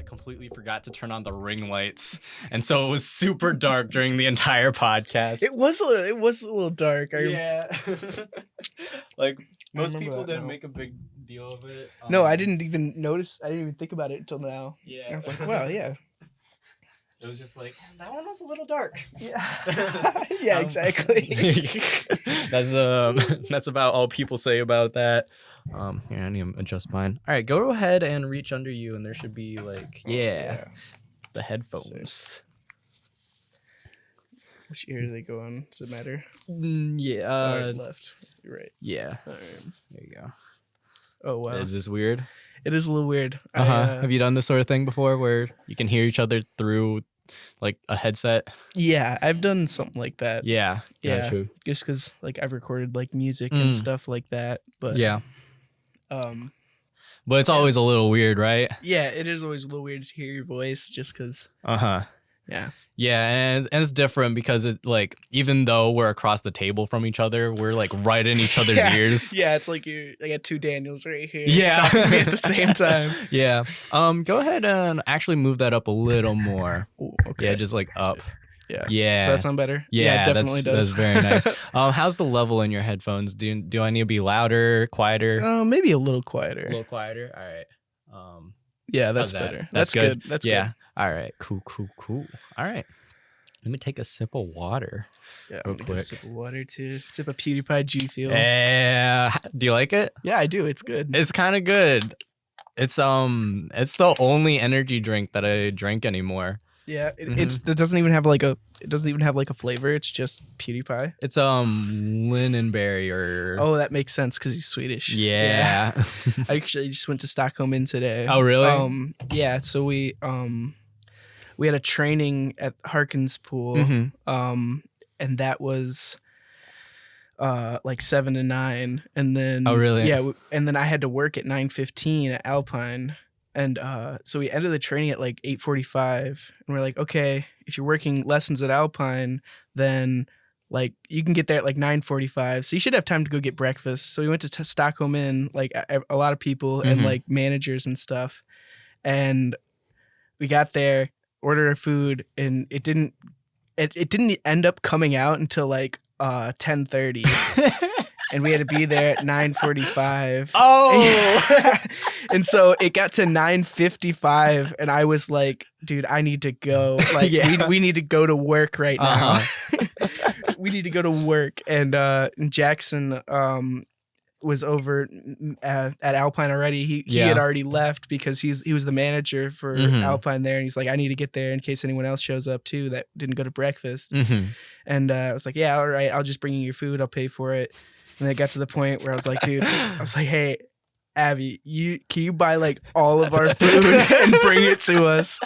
completely forgot to turn on the ring lights, and so it was super dark during the entire podcast. It was a little dark. Yeah. Like most remember people that didn't now. make a big deal of it. No, I didn't even notice. I didn't even think about it until now. Yeah. I was like, well, yeah. It was just like, that one was a little dark. Yeah. Yeah, exactly. That's about all people say about that. Here, I need to adjust mine. All right, go ahead and reach under you, and there should be like, the headphones. Which ear do they go on? Does it matter? Yeah. Left. You're right. Yeah. All right. There you go. Oh wow. Is this weird? It is a little weird. Have you done this sort of thing before, where you can hear each other through like a headset? Yeah, I've done something like that. Yeah. Yeah. Gotcha. Just because like I've recorded like music and stuff like that. But Yeah. But it's always a little weird, right? Yeah, it is always a little weird to hear your voice just because. Yeah. Yeah, and it's different because it like even though we're across the table from each other, we're like right in each other's ears. Yeah, it's like I got two Daniels right here. Yeah, talking to me at the same time. Yeah. Go ahead and actually move that up a little more. Ooh, okay. Yeah, just like up. Yeah. Yeah. Does that sound better? Yeah, it definitely does. That's very nice. How's the level in your headphones? Do I need to be louder, quieter? Maybe a little quieter. A little quieter. All right. Yeah, that's How's that? better. That's good. That's yeah. good. All right. Cool. All right. Let me take a sip of water. Yeah, real I'm gonna quick. sip of water too. Sip of PewDiePie G Fuel. Yeah. Do you like it? Yeah, I do. It's good. It's kind of good. It's the only energy drink that I drink anymore. Yeah, it doesn't even have like a flavor. It's just PewDiePie. It's lingonberry or Oh, that makes sense because he's Swedish. yeah. I actually just went to Stockholm in today. Oh really? Yeah. So we had a training at Harkins Pool. And that was like 7 to 9, and then oh really? Yeah, and then I had to work at 9:15 at Alpine. And so we ended the training at like 8:45, and we're like, okay, if you're working lessons at Alpine, then like you can get there at like 9:45, so you should have time to go get breakfast. So we went to Stockholm Inn, like a lot of people and like managers and stuff, and we got there, ordered our food, and it didn't end up coming out until like 10:30. And we had to be there at 9:45. Oh, and so it got to 9:55, and I was like, "Dude, I need to go. Like, we need to go to work right now. We need to go to work." And Jackson was over at Alpine already. He had already left because he was the manager for Alpine there, and he's like, "I need to get there in case anyone else shows up too that didn't go to breakfast." And I was like, "Yeah, all right. I'll just bring you your food. I'll pay for it." And then it got to the point where I was like, dude, hey, Abby, can you buy like all of our food and bring it to us?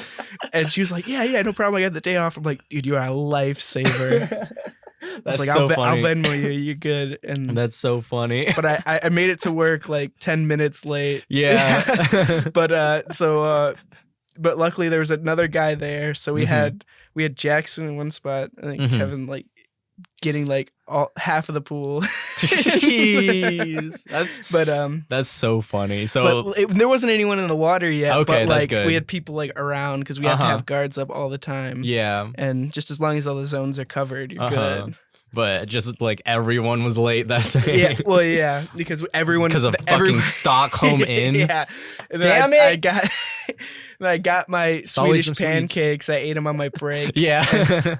And she was like, yeah, no problem. I got the day off. I'm like, dude, you are a lifesaver. That's like, so I'll funny. Venmo you. You're good. And that's so funny. But I made it to work like 10 minutes late. Yeah. But luckily there was another guy there. So we had Jackson in one spot. I think Kevin like getting like half of the pool. Jeez. That's so funny. So there wasn't anyone in the water yet. Okay, but like that's good. we had people like around because we have to have guards up all the time. Yeah. And just as long as all the zones are covered, you're good. But just like everyone was late that day. Yeah, well, yeah, because because of fucking Stockholm Inn. Yeah, and Damn it! I got my Swedish pancakes. I ate them on my break. Yeah,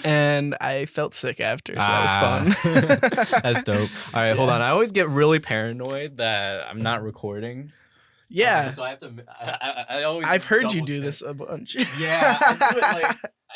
and I felt sick after, so that was fun. That's dope. All right, hold on. I always get really paranoid that I'm not recording. Yeah, so I have to. I always. I've heard you do this a bunch. Yeah,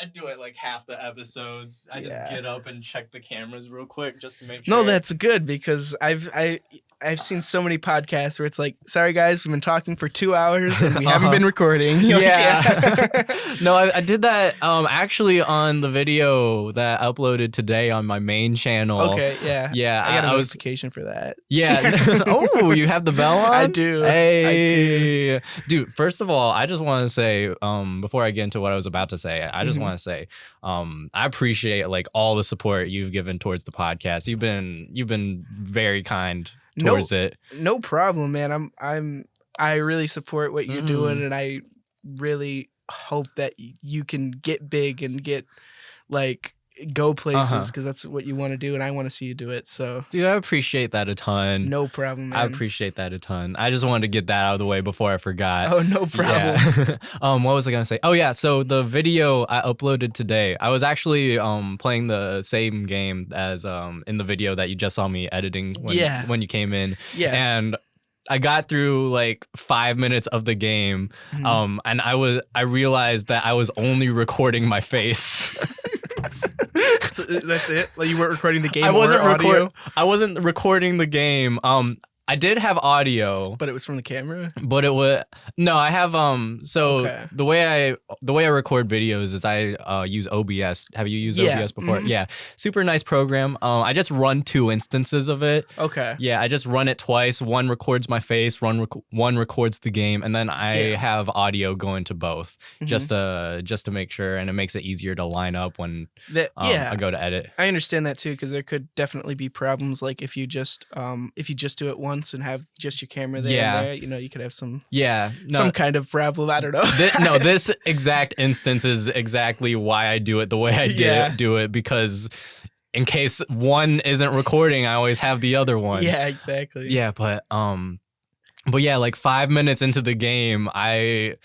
I do it like half the episodes. I just get up and check the cameras real quick just to make sure. No, that's good because I've seen so many podcasts where it's like, sorry guys, we've been talking for 2 hours and we haven't been recording. Yeah. No, I did that actually on the video that I uploaded today on my main channel. Okay, yeah. Yeah. I got a notification for that. Yeah. Oh, you have the bell on? I do. Hey. I do. Dude, first of all, I just want to say, before I get into what I was about to say, I just want to say, I appreciate like all the support you've given towards the podcast. You've been very kind towards it. No problem, man. I really support what you're doing, and I really hope that you can get big and get like go places because that's what you want to do, and I want to see you do it. So, dude, I appreciate that a ton. No problem, man. I appreciate that a ton. I just wanted to get that out of the way before I forgot. Oh, no problem. Yeah. What was I gonna say? Oh yeah, so the video I uploaded today, I was actually playing the same game as in the video that you just saw me editing when you came in. Yeah. And I got through like 5 minutes of the game, and I realized that I was only recording my face. So that's it? Like you weren't recording the game I wasn't or audio? I wasn't recording the game. I did have audio, but it was from the camera. But it was I have the way I record videos is I use OBS. Have you used OBS before? Mm-hmm. Yeah, super nice program. I just run 2 instances of it. Okay. Yeah, I just run it twice. One records my face. One records the game, and then I have audio going to both just to make sure, and it makes it easier to line up when I go to edit. I understand that too because there could definitely be problems like if you just do it once and have just your camera there and there, you could have some kind of problem. I don't know. This exact instance is exactly why I do it the way I do it, because in case one isn't recording, I always have the other one. Yeah, exactly. Yeah, but yeah, like 5 minutes into the game, I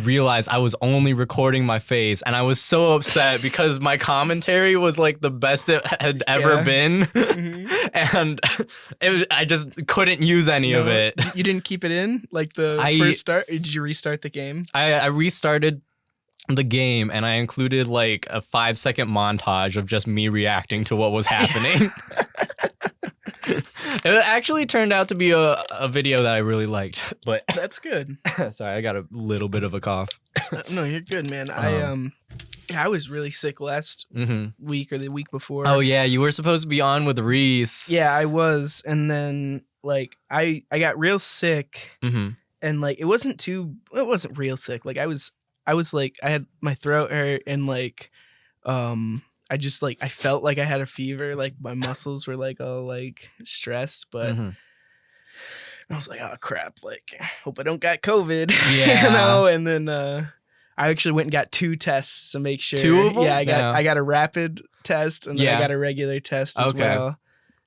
realized I was only recording my face, and I was so upset because my commentary was like the best it had ever been, and I just couldn't use any of it. You didn't keep it in like the first start? Or did you restart the game? I restarted the game, and I included like a 5-second montage of just me reacting to what was happening. It actually turned out to be a video that I really liked, but that's good. Sorry, I got a little bit of a cough. No, you're good, man. I was really sick last week or the week before. Oh yeah, you were supposed to be on with Reese. Yeah, I was, and then like I got real sick, and like it wasn't real sick. Like I was like I had my throat hurt and like I just like I felt like I had a fever, like my muscles were like all like stressed, but I was like, oh crap, like hope I don't got COVID. Yeah. And then I actually went and got 2 tests to make sure. 2 of them? Yeah, I got a rapid test and then I got a regular test as well.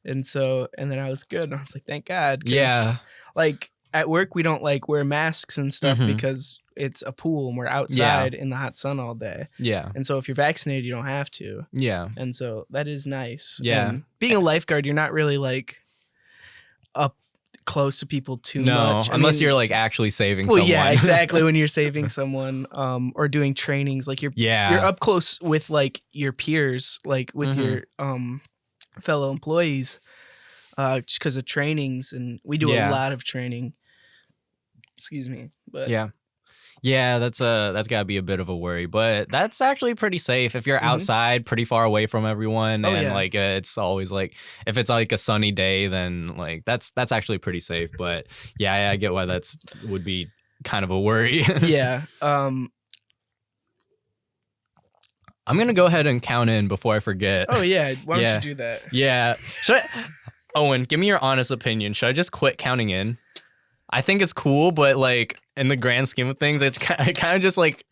And then I was good, and I was like, thank God. Yeah. Like at work we don't like wear masks and stuff because it's a pool and we're outside in the hot sun all day. Yeah. And so if you're vaccinated, you don't have to. Yeah. And so that is nice. Yeah. And being a lifeguard, you're not really like up close to people too much. Unless you're like actually saving someone. Yeah, exactly. When you're saving someone or doing trainings, like you're up close with like your peers, like with your fellow employees just because of trainings. And we do a lot of training. Excuse me. But yeah, that's gotta be a bit of a worry, but that's actually pretty safe if you're outside, pretty far away from everyone, like it's always like if it's like a sunny day, then like that's actually pretty safe. But yeah, I get why that's would be kind of a worry. Yeah. I'm gonna go ahead and count in before I forget. Oh yeah, why don't you do that? Yeah, Owen, give me your honest opinion. Should I just quit counting in? I think it's cool, but like in the grand scheme of things, it kind of just like,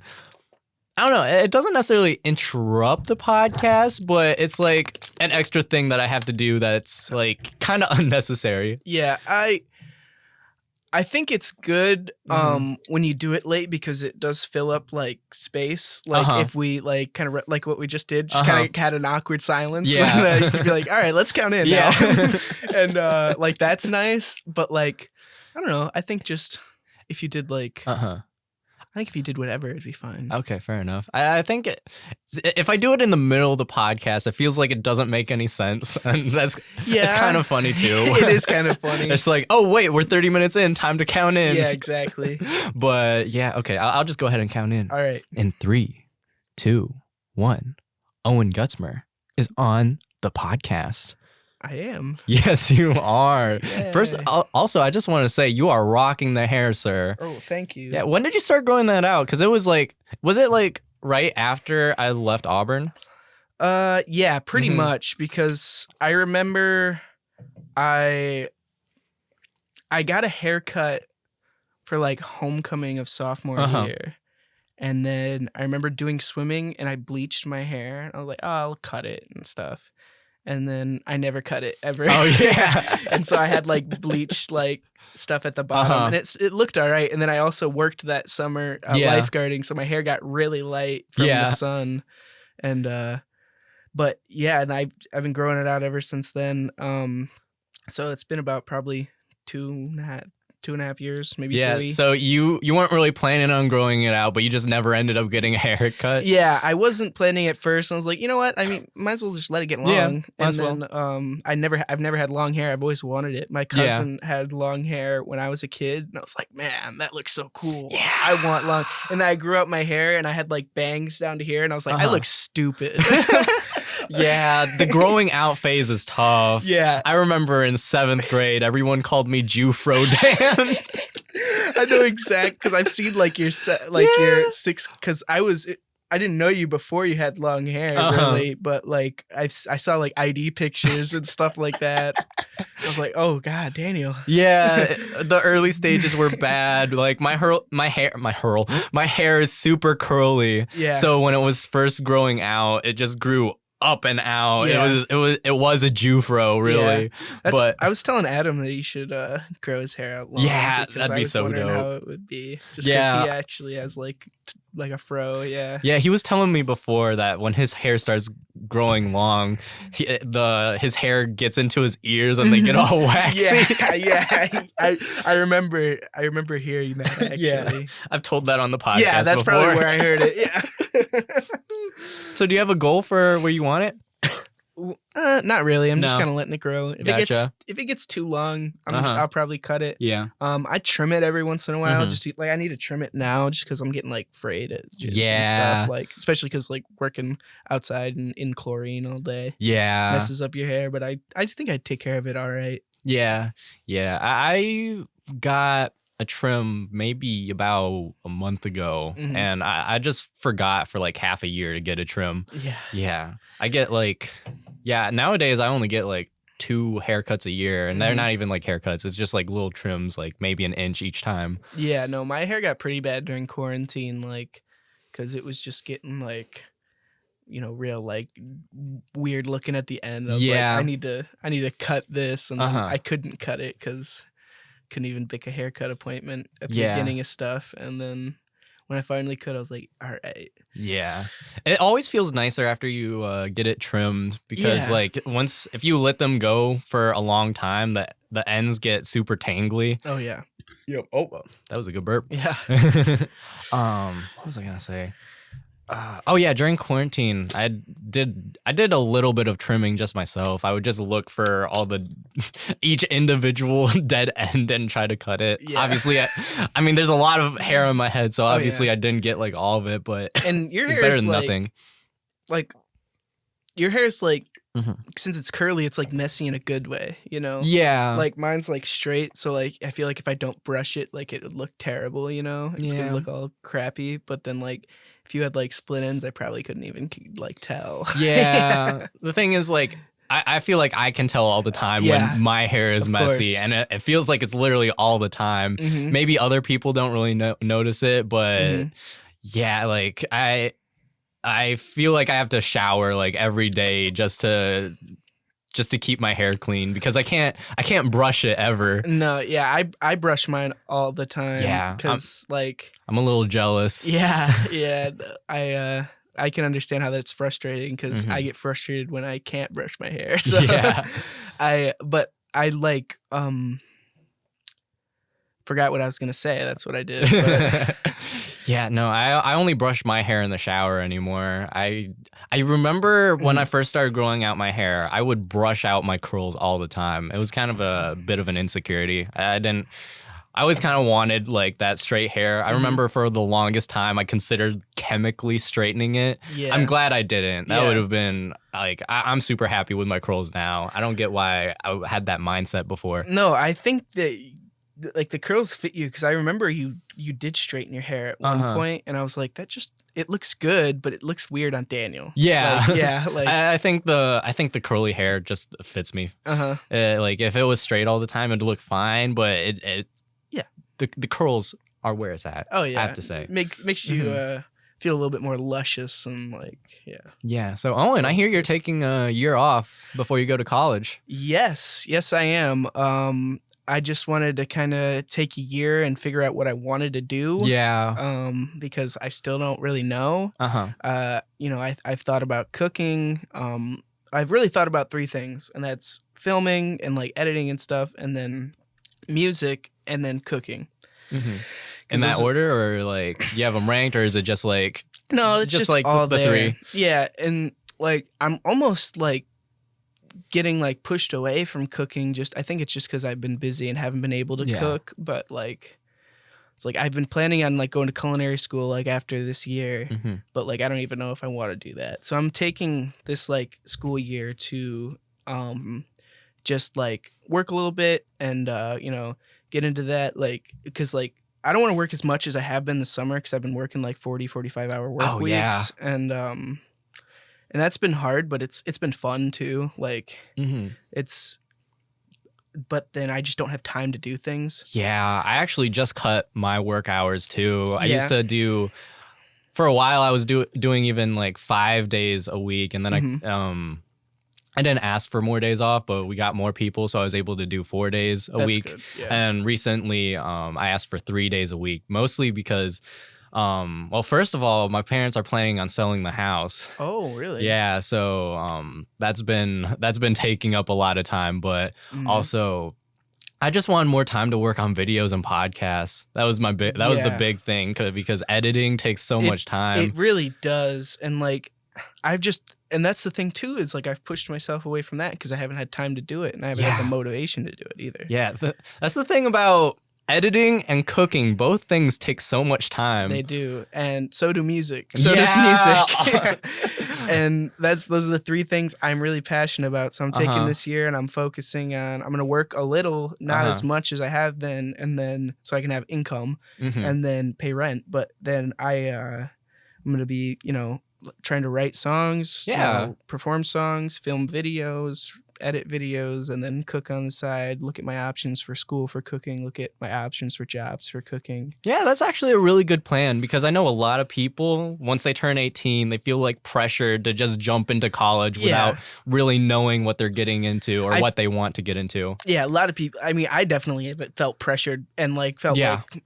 I don't know. It doesn't necessarily interrupt the podcast, but it's like an extra thing that I have to do that's like kind of unnecessary. Yeah, I think it's good when you do it late because it does fill up like space. Like if we like kind of like what we just did, just kind of had an awkward silence. Yeah. When, you'd be like, all right, let's count in now. And like that's nice, but like I don't know. I think just if you did like, I think if you did whatever, it'd be fine. Okay, fair enough. I think if I do it in the middle of the podcast, it feels like it doesn't make any sense, and it's kind of funny too. It is kind of funny. It's like, oh wait, we're 30 minutes in, time to count in. Yeah, exactly. But yeah, okay, I'll just go ahead and count in. All right. In 3, 2, 1, Owen Gutzmer is on the podcast. I am. Yes, you are. Yay. First, also, I just want to say you are rocking the hair, sir. Oh, thank you. Yeah, when did you start growing that out? Because was it like right after I left Auburn? Yeah, pretty much. Because I remember I got a haircut for like homecoming of sophomore year. And then I remember doing swimming and I bleached my hair. And I was like, oh, I'll cut it and stuff. And then I never cut it ever. Oh yeah. And so I had like bleached like stuff at the bottom, and it looked all right. And then I also worked that summer lifeguarding, so my hair got really light from the sun. And but yeah, and I've been growing it out ever since then. So it's been about probably 2.5 years, maybe 3. So you weren't really planning on growing it out, but you just never ended up getting a haircut. Yeah, I wasn't planning at first. I was like, you know what? I mean, might as well just let it get long. Yeah, and then I've never had long hair. I've always wanted it. My cousin had long hair when I was a kid, and I was like, man, that looks so cool. Yeah, I want long. And then I grew out my hair, and I had like bangs down to here, and I was like, I look stupid. Yeah, the growing out phase is tough. Yeah. I remember in 7th grade, everyone called me Jufro Dan. I know exact, because I've seen like your your 6, because I didn't know you before you had long hair, really, but like I saw like ID pictures and stuff like that. I was like, oh God, Daniel. Yeah, the early stages were bad. Like my hair is super curly. Yeah. So when it was first growing out, it just grew up and out. Yeah. It was a Jufro, really. Yeah. But I was telling Adam that he should grow his hair out long. Yeah, that'd be so dope. How it would be, just because he actually has like a fro. Yeah. Yeah, he was telling me before that when his hair starts growing long, his hair gets into his ears and they get all waxy. Yeah. I remember hearing that actually. Yeah. I've told that on the podcast. Yeah, that's before. probably where I heard it. Yeah. So do you have a goal for where you want it? Not really. I'm just kind of letting it grow. If it gets too long, I'll probably cut it. Yeah. I trim it every once in a while. Just like I need to trim it now, just because I'm getting like frayed edges and stuff. Like especially because like working outside and in chlorine all day. Yeah. Messes up your hair, but I think I'd take care of it all right. Yeah. Yeah. I got a trim maybe about a month ago, and I just forgot for like half a year to get a trim. Yeah. I get like, nowadays I only get like 2 haircuts a year, and they're not even like haircuts. It's just like little trims, like maybe an inch each time. Yeah, no, my hair got pretty bad during quarantine, like, because it was just getting like, real like weird looking at the end. I was like, I need to cut this, and then I couldn't cut it because couldn't even pick a haircut appointment at the beginning of stuff. And then when I finally could, I was like, all right. Yeah. It always feels nicer after you get it trimmed, because like if you let them go for a long time, the ends get super tangly. Oh yeah. Yep. Oh, that was a good burp. Yeah. What was I gonna say? During quarantine, I did a little bit of trimming just myself. I would just look for each individual dead end and try to cut it. Yeah. Obviously, I mean, there's a lot of hair on my head, so obviously I didn't get like all of it, but and your it's hair better is than like, nothing. Like your hair is like, since it's curly, it's like messy in a good way, Yeah. Like mine's like straight, so like I feel like if I don't brush it, like it would look terrible, It's gonna look all crappy. But then like if you had like split ends, I probably couldn't even like tell. Yeah. The thing is, like, I feel like I can tell all the time when my hair is messy, and it feels like it's literally all the time. Maybe other people don't really notice it, but yeah, like I feel like I have to shower like every day just to keep my hair clean, because I can't brush it ever. No, yeah, I brush mine all the time. Yeah, because like I'm a little jealous. Yeah, I can understand how that's frustrating, because I get frustrated when I can't brush my hair. So yeah, I like forgot what I was gonna say. That's what I did. But. Yeah, no, I only brush my hair in the shower anymore. I remember when I first started growing out my hair, I would brush out my curls all the time. It was kind of a bit of an insecurity. I always kind of wanted like that straight hair. I remember for the longest time I considered chemically straightening it. Yeah. I'm glad I didn't. That would have been like, I'm super happy with my curls now. I don't get why I had that mindset before. No, I think that like the curls fit you, because I remember you did straighten your hair at one point, and I was like, it looks good, but it looks weird on Daniel. Yeah, like I think the curly hair just fits me. Like if it was straight all the time, it'd look fine, but the curls are where it's at. Oh yeah, I have to say, makes you feel a little bit more luscious and like, yeah. Yeah. So Owen, I hear you're taking a year off before you go to college. Yes, I am. I just wanted to kind of take a year and figure out what I wanted to do. Yeah. Because I still don't really know. You know, I've thought about cooking. I've really thought about 3 things, and that's filming and like editing and stuff, and then music, and then cooking. In that order, or like you have them ranked, or is it just like no, it's just like all the there. 3? Yeah, and like I'm almost like getting like pushed away from cooking. I think it's just because I've been busy and haven't been able to cook. But like, it's like I've been planning on like going to culinary school like after this year, but like I don't even know if I want to do that. So I'm taking this like school year to just like work a little bit and you know, get into that, like, because like I don't want to work as much as I have been this summer because I've been working like 40-45 hour work weeks. And that's been hard, but it's been fun too. Like but then I just don't have time to do things. Yeah, I actually just cut my work hours too. I used to do, for a while I was doing even like 5 days a week, and then I didn't ask for more days off, but we got more people, so I was able to do 4 days a week. Good. Yeah. And recently I asked for 3 days a week, mostly because well, first of all, my parents are planning on selling the house. Oh, really? Yeah, so that's been taking up a lot of time, but also I just wanted more time to work on videos and podcasts. That was my that was the big thing, because editing takes so much time. It really does. And like and that's the thing too, is like I've pushed myself away from that because I haven't had time to do it, and I haven't had the motivation to do it either. Yeah, that's the thing about editing and cooking. Both things take so much time. They do. And so do music. So does music. And those are the 3 things I'm really passionate about. So I'm taking this year and I'm focusing on, I'm going to work a little, not as much as I have been, and then so I can have income and then pay rent. But then I'm going to be, you know, trying to write songs, you know, perform songs, film videos, edit videos, and then cook on the side, look at my options for school for cooking, look at my options for jobs for cooking. Yeah, that's actually a really good plan, because I know a lot of people, once they turn 18, they feel like pressured to just jump into college without really knowing what they're getting into or what they want to get into. Yeah, a lot of people, I mean, I definitely felt pressured and like felt like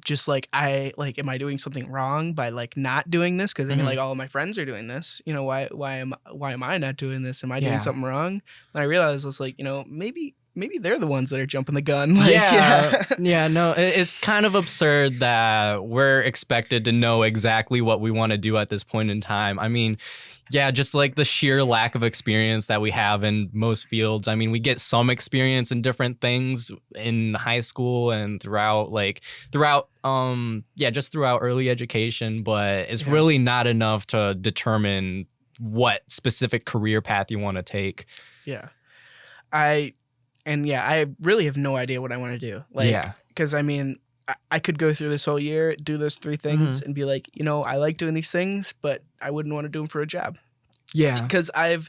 just like am I doing something wrong by like not doing this? Because I mean, like all of my friends are doing this. You know, why am I not doing this? Am I doing something wrong? And I realized I was like, you know, maybe they're the ones that are jumping the gun. Like, No, it's kind of absurd that we're expected to know exactly what we want to do at this point in time. I mean, yeah, just like the sheer lack of experience that we have in most fields. I mean, we get some experience in different things in high school and throughout early education, but it's really not enough to determine what specific career path you want to take. Yeah. I really have no idea what I want to do. Like, because I mean, I could go through this whole year, do those 3 things and be like, you know, I like doing these things, but I wouldn't want to do them for a job. Yeah. Because I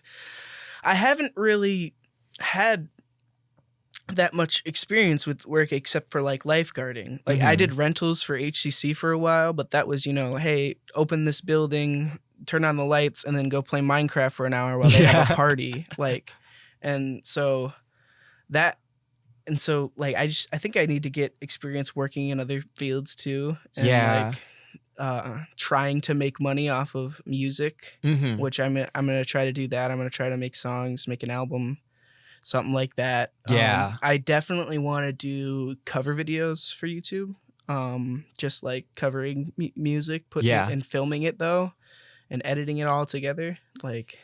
haven't really had that much experience with work except for like lifeguarding. Like I did rentals for HCC for a while, but that was, you know, hey, open this building, turn on the lights, and then go play Minecraft for an hour while they have a party. Like, and so like I think I need to get experience working in other fields too. And like trying to make money off of music, which I'm gonna try to do that. I'm gonna try to make songs, make an album, something like that. I definitely want to do cover videos for YouTube, just like covering music, putting it and filming it though, and editing it all together. Like,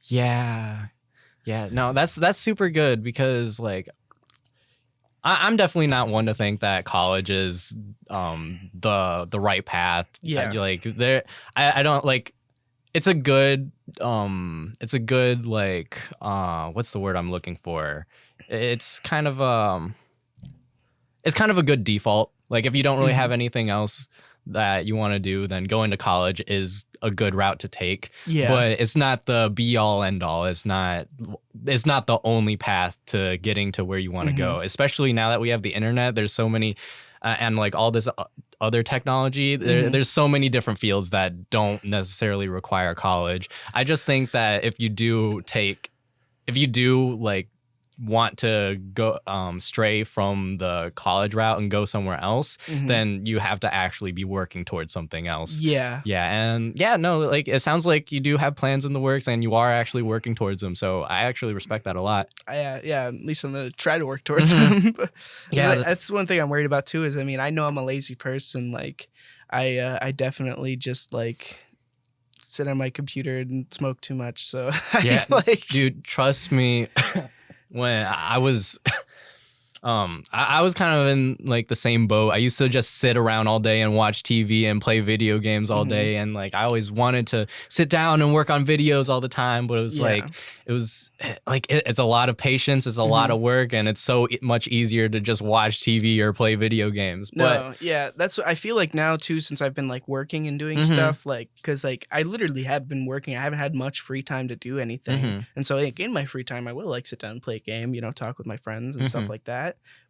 no, that's super good, because like I'm definitely not one to think that college is the right path. Yeah. Like I don't like, it's a good like what's the word I'm looking for? It's kind of a good default. Like if you don't really have anything else that you want to do, then going to college is a good route to take. Yeah. But it's not the be all end all. It's not the only path to getting to where you want to go. Especially now that we have the internet, there's so many and like all this other technology. There's so many different fields that don't necessarily require college. I just think that if you do like want to go stray from the college route and go somewhere else, then you have to actually be working towards something else. Yeah. Yeah. And yeah, no, like it sounds like you do have plans in the works and you are actually working towards them. So I actually respect that a lot. Yeah. At least I'm going to try to work towards them. Yeah. That's one thing I'm worried about too, is, I mean, I know I'm a lazy person. Like I definitely just like sit on my computer and smoke too much. So yeah, dude, trust me. When I was I was kind of in like the same boat. I used to just sit around all day and watch TV and play video games all day, and like I always wanted to sit down and work on videos all the time, but it was it's a lot of patience, it's a lot of work, and it's so much easier to just watch TV or play video games. That's what I feel like now too, since I've been like working and doing stuff, like because like I literally have been working. I haven't had much free time to do anything, and so like in my free time I will like sit down and play a game, you know, talk with my friends and stuff like that.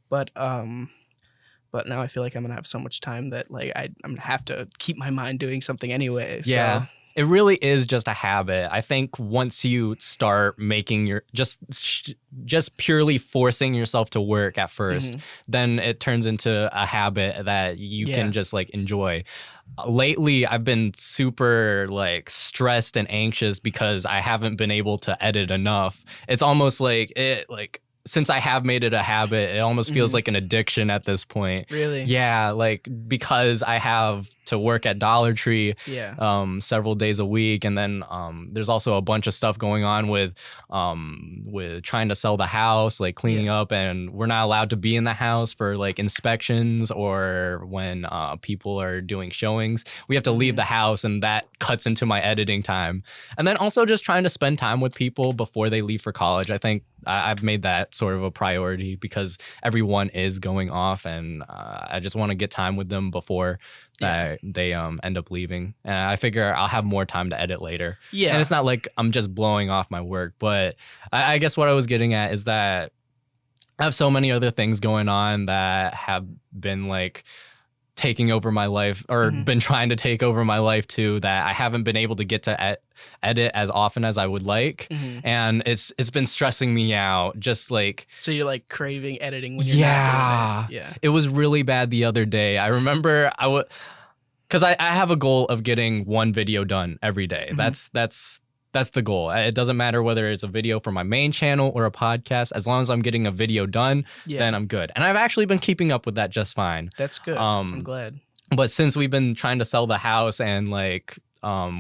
But now I feel like I'm gonna have so much time that like I'm gonna have to keep my mind doing something anyway. Yeah. So. It really is just a habit. I think once you start making your just purely forcing yourself to work at first, then it turns into a habit that you can just like enjoy. Lately, I've been super like stressed and anxious because I haven't been able to edit enough. It's almost like since I have made it a habit, it almost feels like an addiction at this point. Really? Yeah, like because I have to work at Dollar Tree several days a week, and then there's also a bunch of stuff going on with trying to sell the house, like cleaning up, and we're not allowed to be in the house for like inspections or when people are doing showings. We have to leave the house, and that cuts into my editing time. And then also just trying to spend time with people before they leave for college. I think I've made that sort of a priority because everyone is going off, and I just want to get time with them before they end up leaving. And I figure I'll have more time to edit later. Yeah. And it's not like I'm just blowing off my work, but I guess what I was getting at is that I have so many other things going on that have been like taking over my life, or been trying to take over my life too, that I haven't been able to get to edit as often as I would like. And it's been stressing me out, just like. So you're like craving editing when you're not doing it. It was really bad the other day. I remember because I have a goal of getting one video done every day. That's the goal. It doesn't matter whether it's a video for my main channel or a podcast. As long as I'm getting a video done, then I'm good. And I've actually been keeping up with that just fine. That's good. I'm glad. But since we've been trying to sell the house and like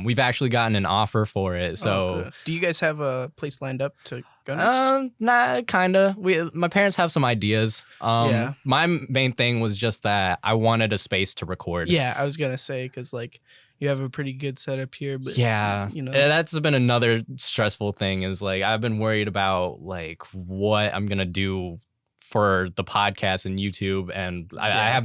we've actually gotten an offer for it. So cool. Do you guys have a place lined up to go next? Nah, kinda. My parents have some ideas. My main thing was just that I wanted a space to record. Yeah, I was gonna say because like you have a pretty good setup here, but you know, that's been another stressful thing. Is like I've been worried about like what I'm gonna do for the podcast and YouTube, and I have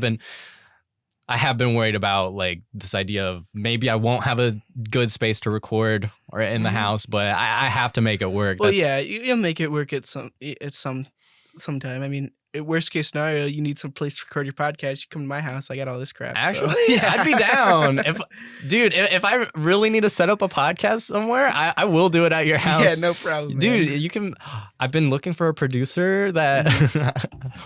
been worried about like this idea of maybe I won't have a good space to record or in the house, but I have to make it work. Well, you'll make it work at some time. I mean, worst case scenario, you need some place to record your podcast. You come to my house. I got all this crap. Actually, I'd be down. If I really need to set up a podcast somewhere, I will do it at your house. Yeah, no problem, dude. Man. You can. I've been looking for a producer that,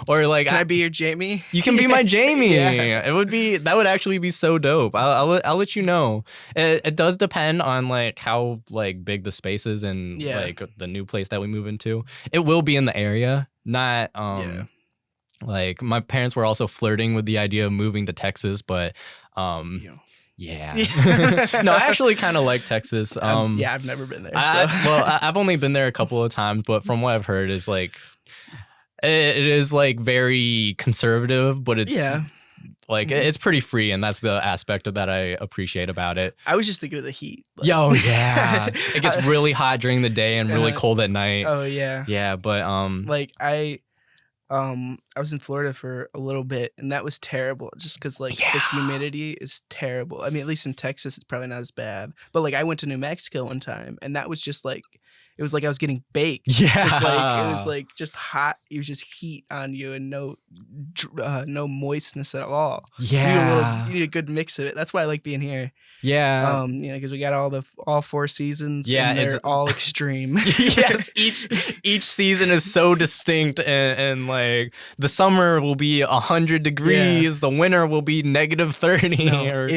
or like, can I be your Jamie? You can be my Jamie. That would actually be so dope. I'll let you know. It does depend on like how like big the space is and like the new place that we move into. It will be in the area, not like my parents were also flirting with the idea of moving to Texas, but no, I actually kind of like Texas. I've never been there. I've only been there a couple of times, but from what I've heard is like it is like very conservative, but it's like it's pretty free, and that's the aspect of that I appreciate about it. I was just thinking of the heat. Like. It gets really hot during the day and really cold at night. Oh yeah. Yeah, but like I was in Florida for a little bit, and that was terrible just because like the humidity is terrible. I mean, at least in Texas, it's probably not as bad. But like I went to New Mexico one time, and that was just like, it was like I was getting baked. Yeah. 'Cause, like, it was like just hot. It was just heat on you and no moistness at all. Yeah. You need a good mix of it. That's why I like being here. Yeah. Because we got all 4 seasons. Yeah, and they're all extreme. Yes, each season is so distinct, and like the summer will be 100 degrees, the winter will be -30. No,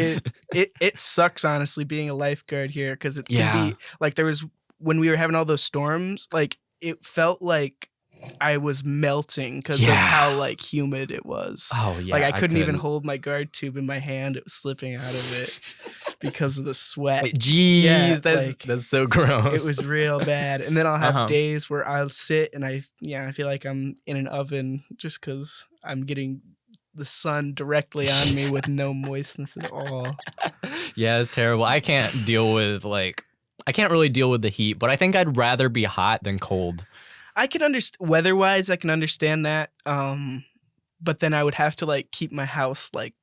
it sucks, honestly, being a lifeguard here, because it can be like, there was, when we were having all those storms, like it felt like I was melting because of how like humid it was. Oh yeah, like I couldn't even hold my guard tube in my hand; it was slipping out of it because of the sweat. Jeez, that's so gross. It was real bad. And then I'll have days where I'll sit and I feel like I'm in an oven just because I'm getting the sun directly on me with no moistness at all. Yeah, it's terrible. I can't really deal with the heat, but I think I'd rather be hot than cold. I can understand weather-wise. I can understand that, but then I would have to like keep my house like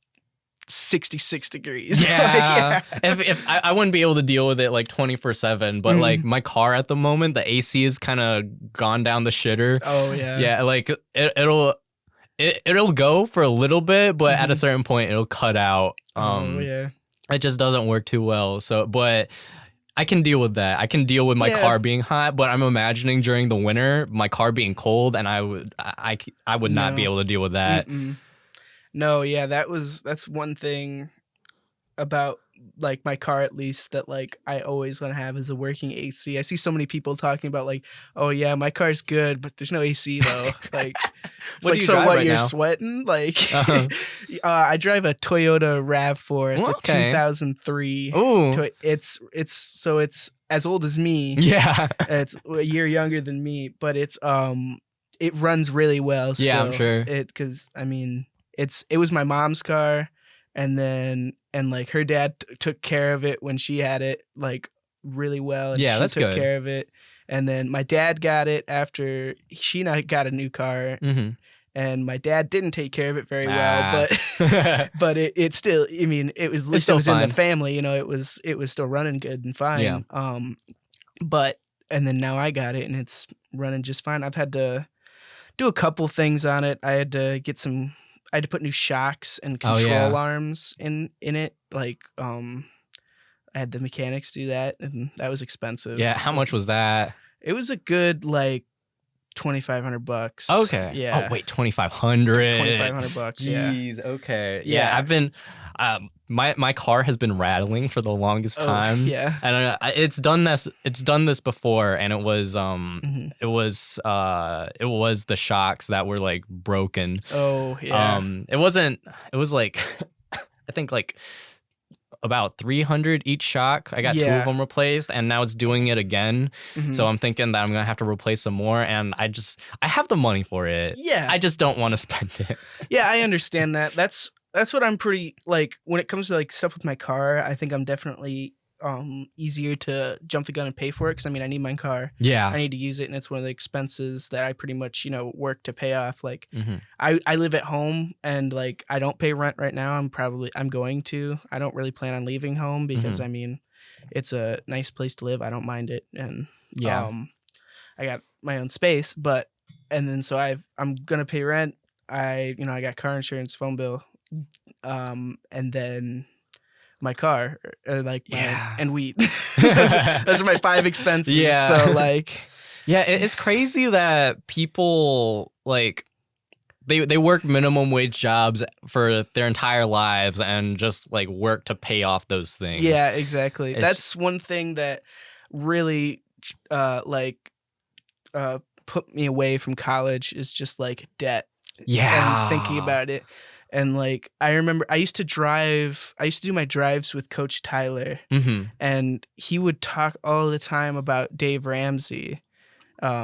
66 degrees. Yeah, if I wouldn't be able to deal with it like 24/7. But like my car at the moment, the AC is kind of gone down the shitter. Oh yeah, yeah. Like it'll go for a little bit, but at a certain point, it'll cut out. It just doesn't work too well. So, but I can deal with that. I can deal with my car being hot, but I'm imagining during the winter, my car being cold, and I would not be able to deal with that. No, yeah, that's one thing about like my car, at least, that like I always want to have is a working AC. I see so many people talking about like, oh yeah, my car's good, but there's no AC though. Like, what do you drive right you're now? Sweating? Like, I drive a Toyota RAV4. It's a 2003. Ooh. It's as old as me. Yeah, it's a year younger than me, but it runs really well. Yeah, I'm sure. Because I mean, it was my mom's car. And like her dad took care of it when she had it like really well. And yeah, she that's took good. care of it. And then my dad got it after she got a new car. And my dad didn't take care of it very well, but it still, I mean, it was in the family, you know, it was still running good and fine. Yeah. And then now I got it and it's running just fine. I've had to do a couple things on it. I had to put new shocks and control arms in it. Like, I had the mechanics do that, and that was expensive. Yeah, how much was that? It was a good like $2,500. Okay. Yeah. Oh wait, $2,500. $2,500. Yeah. Jeez. Okay. Yeah, I've been. My car has been rattling for the longest time. Yeah. And it's done this. It's done this before, and it was it was the shocks that were like broken. Oh yeah. It wasn't. It was like I think like about 300 each shock. I got 2 of them replaced, and now it's doing it again. So I'm thinking that I'm gonna have to replace some more, and I have the money for it. Yeah. I just don't want to spend it. Yeah, I understand that. That's what I'm pretty like when it comes to like stuff with my car. I think I'm definitely easier to jump the gun and pay for it, because I mean I need my car. Yeah, I need to use it, and it's one of the expenses that I pretty much work to pay off. Like I live at home, and like I don't pay rent right now. I'm going to. I don't really plan on leaving home because I mean it's a nice place to live. I don't mind it, and I got my own space. And then so I'm gonna pay rent. I got car insurance, phone bill, and then my car, and weed. those are my 5 expenses. Yeah. So like, yeah, it's crazy that people like they work minimum wage jobs for their entire lives and just like work to pay off those things. Yeah, exactly. That's one thing that really put me away from college is just like debt. Yeah. And thinking about it. And like I remember I used to do my drives with Coach Tyler, and he would talk all the time about Dave Ramsey,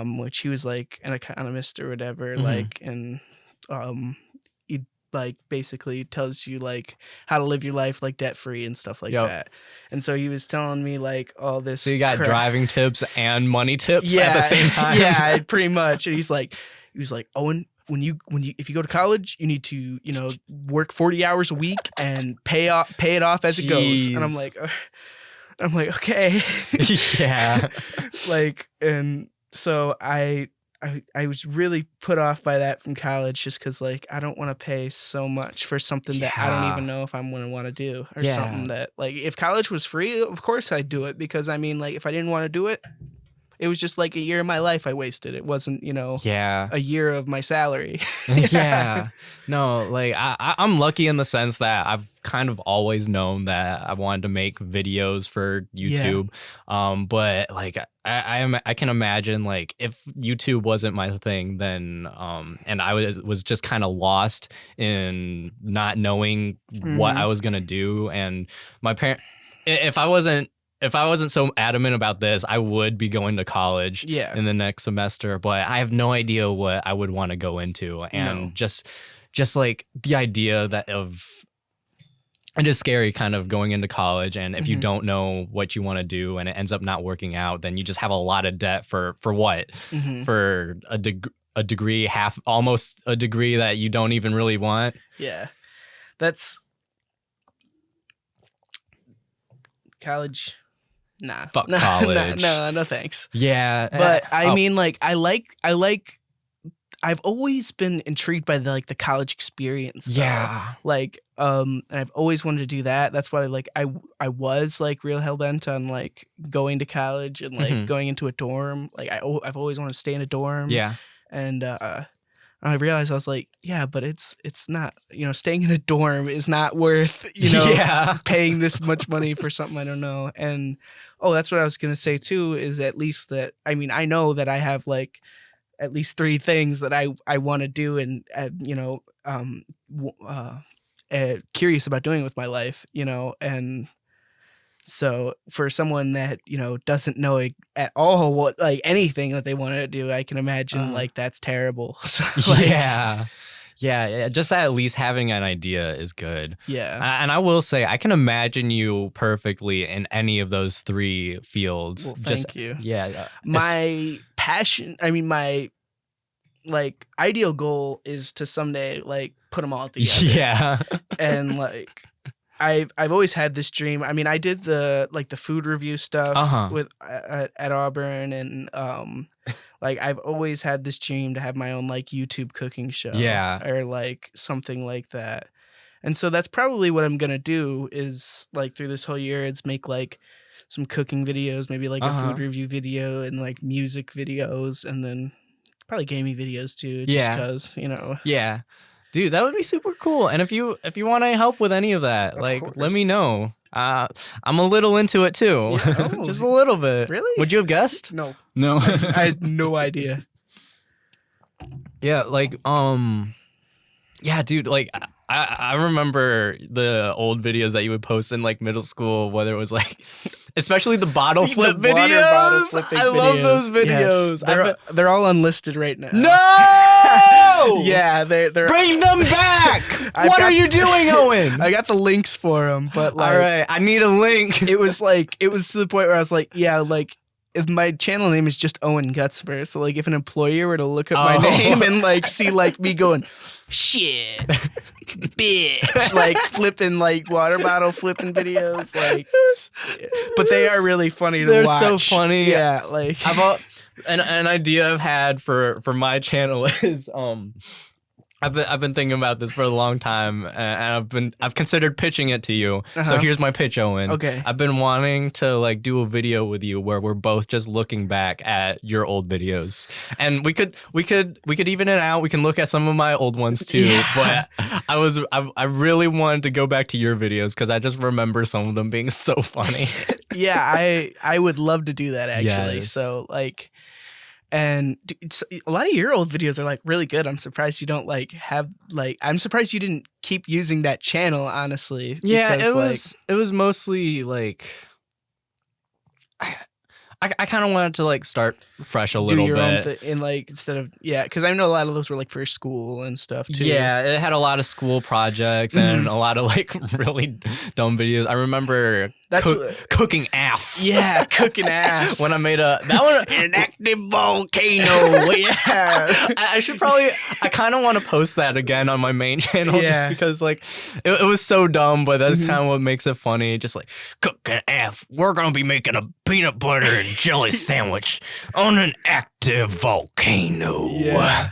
which he was like an economist or whatever, like, and he like basically tells you like how to live your life like debt free and stuff like that. And so he was telling me like all this. So you got driving tips and money tips at the same time. Yeah, pretty much. And he was like, Owen, if you go to college, you need to, work 40 hours a week and pay it off as it goes. And I'm like, I'm like, okay. Yeah. Like, and so I was really put off by that from college just because, like, I don't want to pay so much for something that I don't even know if I'm going to want to do, or something that, like, if college was free, of course I'd do it, because, I mean, like, if I didn't want to do it, it was just like a year of my life I wasted. It wasn't, a year of my salary. Yeah. No, like I'm lucky in the sense that I've kind of always known that I wanted to make videos for YouTube. But like I can imagine, like, if YouTube wasn't my thing, then and I was just kind of lost in not knowing what I was gonna do. And my if I wasn't so adamant about this, I would be going to college in the next semester, but I have no idea what I would want to go into. And just like the idea it is scary kind of going into college. And if you don't know what you want to do and it ends up not working out, then you just have a lot of debt for what? For a degree, almost a degree that you don't even really want. Yeah. That's college. Nah. Fuck college. No, thanks. Yeah. But I mean, like, I've always been intrigued by the college experience. Yeah. Like, and I've always wanted to do that. That's why, like, I was, like, real hell-bent on, like, going to college and, like, going into a dorm. Like, I've always wanted to stay in a dorm. Yeah. And I realized, I was like, yeah, but it's not, staying in a dorm is not worth, paying this much money for something I don't know. And, that's what I was going to say too, is at least that, I mean, I know that I have, like, at least 3 things that I want to do and, curious about doing with my life, and so for someone that, doesn't know at all what, like, anything that they want to do, I can imagine like that's terrible. So, like, yeah. Just at least having an idea is good. Yeah. And I will say, I can imagine you perfectly in any of those 3 fields. Well, thank you. Yeah. My passion, I mean, my, like, ideal goal is to someday, like, put them all together. Yeah. And, like, I've always had this dream. I mean, I did the food review stuff with at Auburn, and like, I've always had this dream to have my own, like, YouTube cooking show, or, like, something like that. And so that's probably what I'm gonna do, is, like, through this whole year, it's make, like, some cooking videos, maybe, like, a food review video, and, like, music videos, and then probably gaming videos too, just because, Yeah. Dude, that would be super cool. And if you want to help with any of that, let me know. I'm a little into it too. Yeah, just a little bit. Really? Would you have guessed? No. I had no idea. Yeah, like yeah, dude, like I remember the old videos that you would post in, like, middle school, whether it was, like, especially the bottle flip videos. I love those videos. Yes. They're all unlisted right now. No! Yeah, they're bring them back. What are you doing, Owen? I got the links for them, but, like, all right, I need a link. It was to the point where I was like, yeah, like, if my channel name is just Owen Gutzmer, so, like, if an employer were to look up my name and, like, see, like, me going, shit, bitch, like, flipping, like, water bottle flipping videos, like, but they are really funny to watch. They're so funny. Yeah, like, an idea I've had for my channel is I've been thinking about this for a long time, and I've considered pitching it to you. So here's my pitch, Owen. Okay. I've been wanting to, like, do a video with you where we're both just looking back at your old videos, and we could even it out. We can look at some of my old ones too. Yeah. But I really wanted to go back to your videos because I just remember some of them being so funny. Yeah, I would love to do that, actually. Yes. So, like. And a lot of your old videos are, like, really good. I'm surprised you don't, like, have, like, I'm surprised you didn't keep using that channel, honestly. Yeah, because, it was mostly, like, I kind of wanted to, like, start fresh a little bit. Own and, like, instead of, because I know a lot of those were, like, for school and stuff too. Yeah, it had a lot of school projects and a lot of, like, really dumb videos. I remember That's cooking AF. Yeah, cooking AF. When I made an active volcano. Yeah. I should probably. I kind of want to post that again on my main channel, just because like it was so dumb, but that's kind of what makes it funny. Just like cooking AF. We're gonna be making a peanut butter and jelly sandwich on an active volcano. Yeah.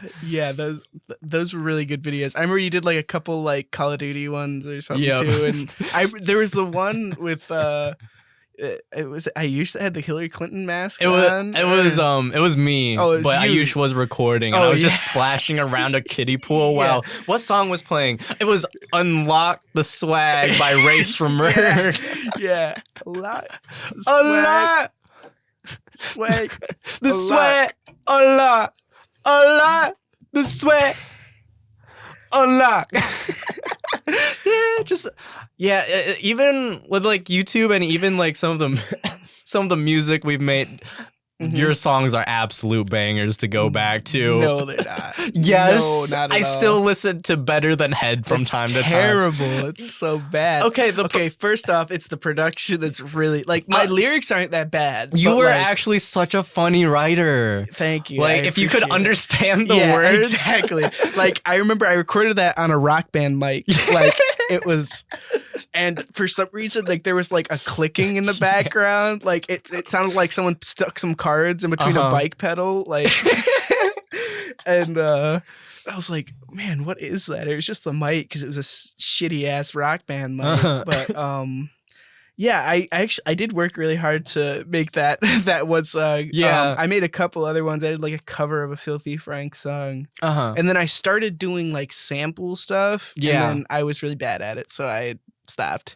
Those were really good videos. I remember you did like a couple like Call of Duty ones or something too, and there was the one with Ayush that had the Hillary Clinton mask on. It was me. Oh, but you. Ayush was recording, and I was just splashing around a kiddie pool while what song was playing? It was "Unlock the Swag" by Race from Murder. Yeah, a lot. Swag. The swag. Unlock. The swag. Unlock. Even with like YouTube and even like some of the music we've made, your songs are absolute bangers to go back to. No, they're not. Yes, no, not at I all. still listen to Better Than Head from time to time. Terrible. It's so bad. Okay, first off, it's the production that's really like my lyrics aren't that bad. You were actually such a funny writer. Thank you. Like if you could understand the words. Exactly. Like I remember I recorded that on a Rock Band mic. Like it was, and for some reason, like there was like a clicking in the background. Like it sounded like someone stuck some cards in between a bike pedal. Like, and I was like, man, what is that? It was just the mic because it was a shitty ass Rock Band mic. But yeah, I did work really hard to make that one song. I made a couple other ones. I did like a cover of a Filthy Frank song. And then I started doing like sample stuff. Yeah. And then I was really bad at it, so I stopped.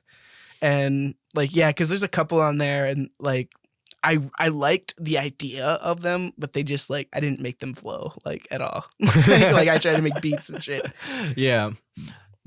And like, because there's a couple on there, and like I liked the idea of them, but they just like I didn't make them flow like at all. Like I tried to make beats and shit. Yeah.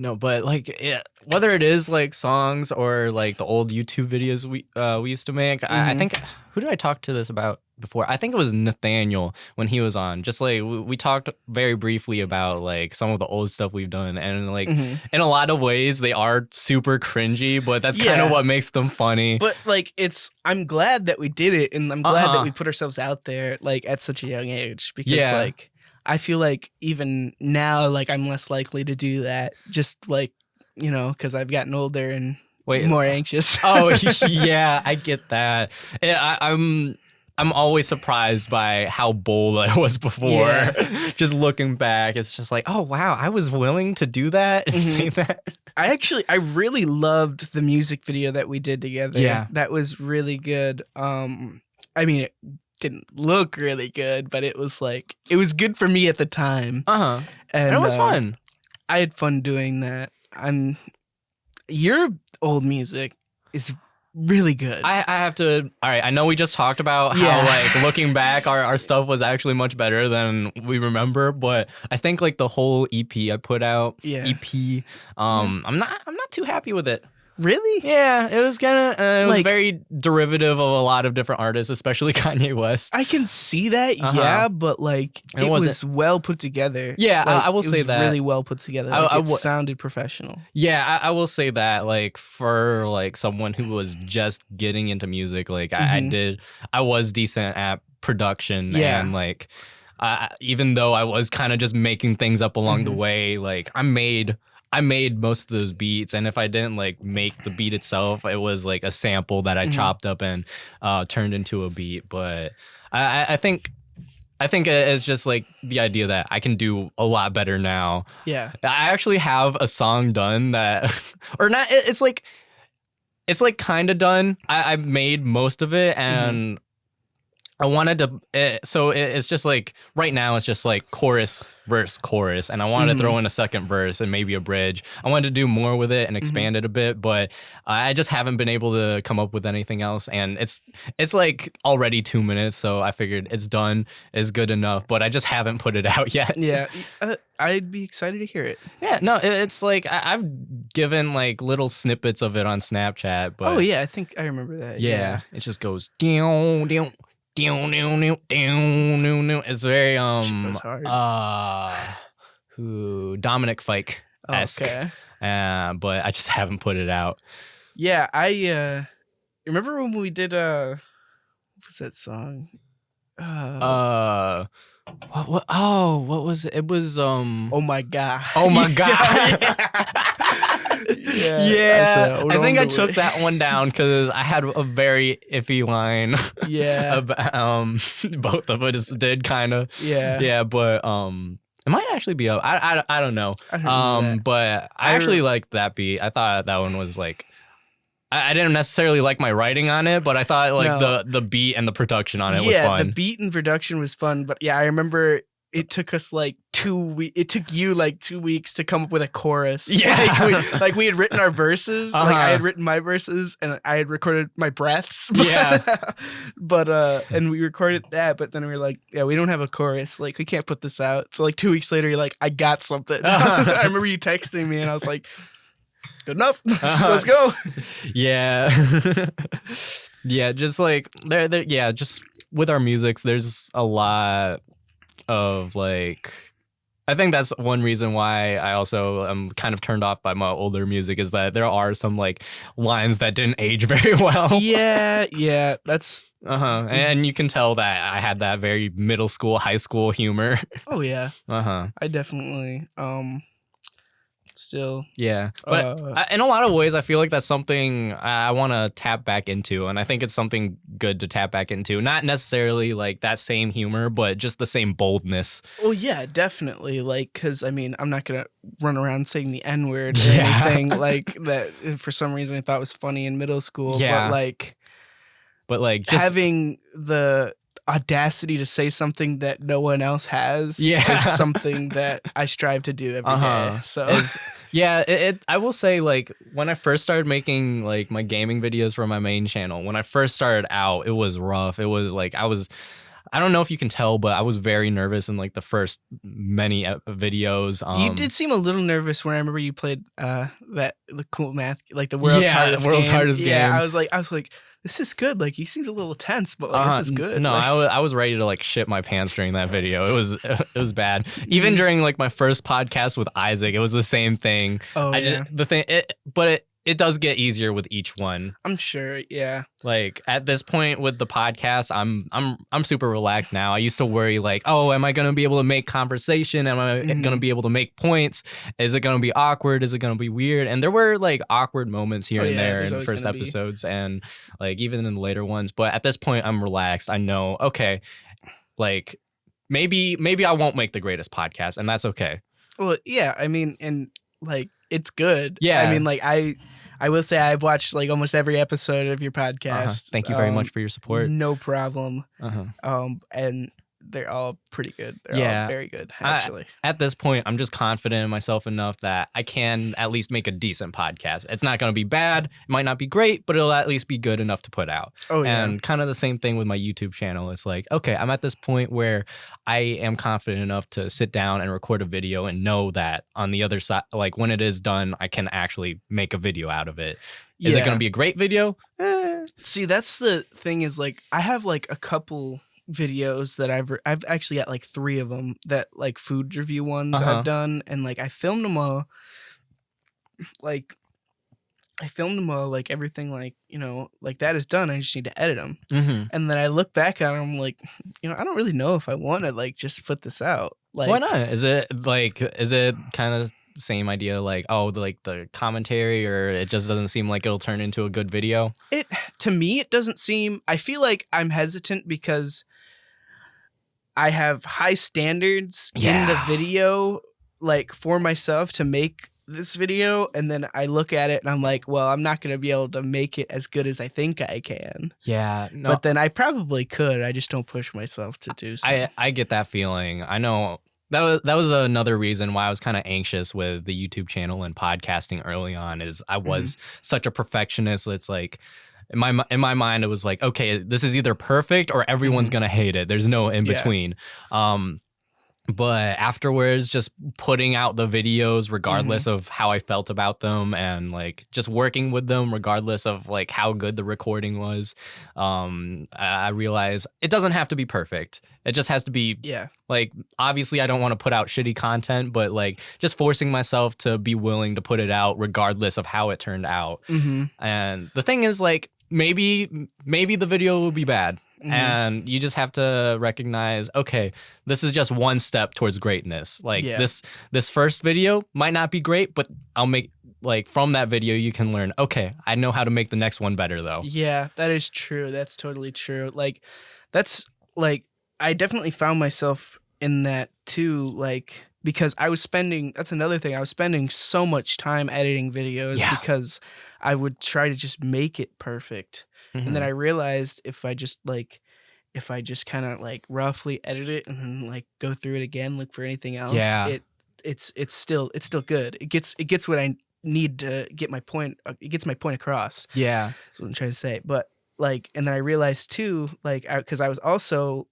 No, but like whether it is like songs or like the old YouTube videos we used to make, I think, who did I talk to this about before? I think it was Nathaniel when he was on. Just like we talked very briefly about like some of the old stuff we've done, and like in a lot of ways they are super cringy, but that's kind of what makes them funny. But like I'm glad that we did it, and I'm glad that we put ourselves out there like at such a young age, because like I feel like even now, like I'm less likely to do that, just like, you know, because I've gotten older and more anxious. Oh yeah, I get that. I'm always surprised by how bold I was before. Just looking back, it's just like, oh wow, I was willing to do that and say that. I really loved the music video that we did together. Yeah, that was really good. I mean, it didn't look really good, but it was good for me at the time. And it was fun. I had fun doing that. Your old music is really good. I have to. All right, I know we just talked about how like looking back, our stuff was actually much better than we remember, but I think like the whole EP I put out, I'm not too happy with it. Really? Yeah, it was kind of it was very derivative of a lot of different artists, especially Kanye West. I can see that, but like it was well put together. Yeah, like, I will say that really well put together. Like, it sounded professional. Yeah, I will say that like for like someone who was just getting into music, like I was decent at production and like even though I was kind of just making things up along the way, like I made most of those beats, and if I didn't like make the beat itself, it was like a sample that I chopped up and turned into a beat. But I think it's just like the idea that I can do a lot better now. Yeah, I actually have a song done that, or not. It's like kind of done. I made most of it, and I wanted to, so it's just like, right now it's just like chorus, verse, chorus, and I wanted to throw in a second verse and maybe a bridge. I wanted to do more with it and expand it a bit, but I just haven't been able to come up with anything else, and it's like already 2 minutes, so I figured it's done, is good enough, but I just haven't put it out yet. Yeah, I'd be excited to hear it. Yeah, no, it's like, I've given like little snippets of it on Snapchat, but... Oh yeah, I think I remember that. Yeah, it just goes... It's very Dominic Fike-esque. Okay. But I just haven't put it out. Yeah, I remember when we did what was that song? What was it? It was Oh my god. Oh my god. Yeah. I think I took that one down because I had a very iffy line. Yeah. About, both of us did kind of. Yeah. Yeah, but it might actually be up. I don't know. I don't remember that. But I actually liked that beat. I thought that one was like. I didn't necessarily like my writing on it, but I thought like the beat and the production on it was fun. Yeah, the beat and production was fun. But yeah, I remember it took us like 2 weeks. It took you like 2 weeks to come up with a chorus. Yeah, like we had written our verses. Like I had written my verses and I had recorded my breaths. But and we recorded that. But then we were like, yeah, we don't have a chorus. Like we can't put this out. So like 2 weeks later, you're like, I got something. I remember you texting me and I was like. Good enough. Let's go. Yeah. Yeah, just like yeah, just with our musics, there's a lot of like I think that's one reason why I also am kind of turned off by my older music is that there are some like lines that didn't age very well. Yeah, that's and you can tell that I had that very middle school, high school humor. Oh yeah. I definitely still. Yeah. But in a lot of ways, I feel like that's something I want to tap back into. And I think it's something good to tap back into. Not necessarily like that same humor, but just the same boldness. Oh, yeah, definitely. Like, because, I mean, I'm not going to run around saying the N-word or anything like that for some reason I thought was funny in middle school. Yeah. But like just having the audacity to say something that no one else has is something that I strive to do every day. So I will say like when I first started making like my gaming videos for my main channel, when I first started out, it was rough. It was like I don't know if you can tell, but I was very nervous in like the first many videos. You did seem a little nervous when I remember you played the cool math, like the world's hardest game. Yeah, I was like, this is good. Like he seems a little tense, but like this is good. No, like, I was ready to like shit my pants during that video. It was bad. Even during like my first podcast with Isaac, it was the same thing. Oh, It does get easier with each one. I'm sure, yeah. Like at this point with the podcast, I'm super relaxed now. I used to worry like, oh, am I gonna be able to make conversation? Am I gonna be able to make points? Is it gonna be awkward? Is it gonna be weird? And there were like awkward moments here and there in the first episodes and like even in the later ones. But at this point, I'm relaxed. I know, okay, like maybe I won't make the greatest podcast, and that's okay. Well, yeah, I mean, and like it's good. Yeah, I mean, like I will say I've watched like almost every episode of your podcast. Thank you very much for your support. No problem. And they're all pretty good. They're all very good, actually. At this point, I'm just confident in myself enough that I can at least make a decent podcast. It's not going to be bad. It might not be great, but it'll at least be good enough to put out. Oh, yeah. And kind of the same thing with my YouTube channel. It's like, okay, I'm at this point where I am confident enough to sit down and record a video and know that on the other side, like when it is done, I can actually make a video out of it. Is it going to be a great video? See, that's the thing is like I have like a couple videos that I've actually got like 3 of them that like food review ones I've done, and like I filmed them all like everything, like, you know, like that is done. I just need to edit them. And then I look back at them like, you know, I don't really know if I want to like just put this out. Like, why not? Is it kind of the same idea, like, oh, like the commentary, or it just doesn't seem like it'll turn into a good video? To me, it doesn't seem. I feel like I'm hesitant because I have high standards in the video, like for myself to make this video, and then I look at it and I'm like, well, I'm not going to be able to make it as good as I think I can. Yeah. No, but then I probably could. I just don't push myself to do so. I get that feeling. I know that was another reason why I was kind of anxious with the YouTube channel and podcasting early on, is I was such a perfectionist. It's like, in my mind, it was like, okay, this is either perfect or everyone's gonna hate it. There's no in between. But afterwards, just putting out the videos regardless of how I felt about them, and like just working with them regardless of like how good the recording was, I realized it doesn't have to be perfect. It just has to be like, obviously I don't want to put out shitty content, but like just forcing myself to be willing to put it out regardless of how it turned out. And the thing is, like, maybe the video will be bad. And you just have to recognize, okay, this is just one step towards greatness. Like this first video might not be great, but I'll make like from that video you can learn, okay, I know how to make the next one better though. Yeah, that is true. That's totally true. Like that's like I definitely found myself in that too, like because that's another thing. I was spending so much time editing videos because I would try to just make it perfect. And then I realized if I just kind of like roughly edit it and then like go through it again, look for anything else, it's still good. It gets what I need to get my point. It gets my point across. Yeah, that's what I'm trying to say. But like, and then I realized too, like, because I was also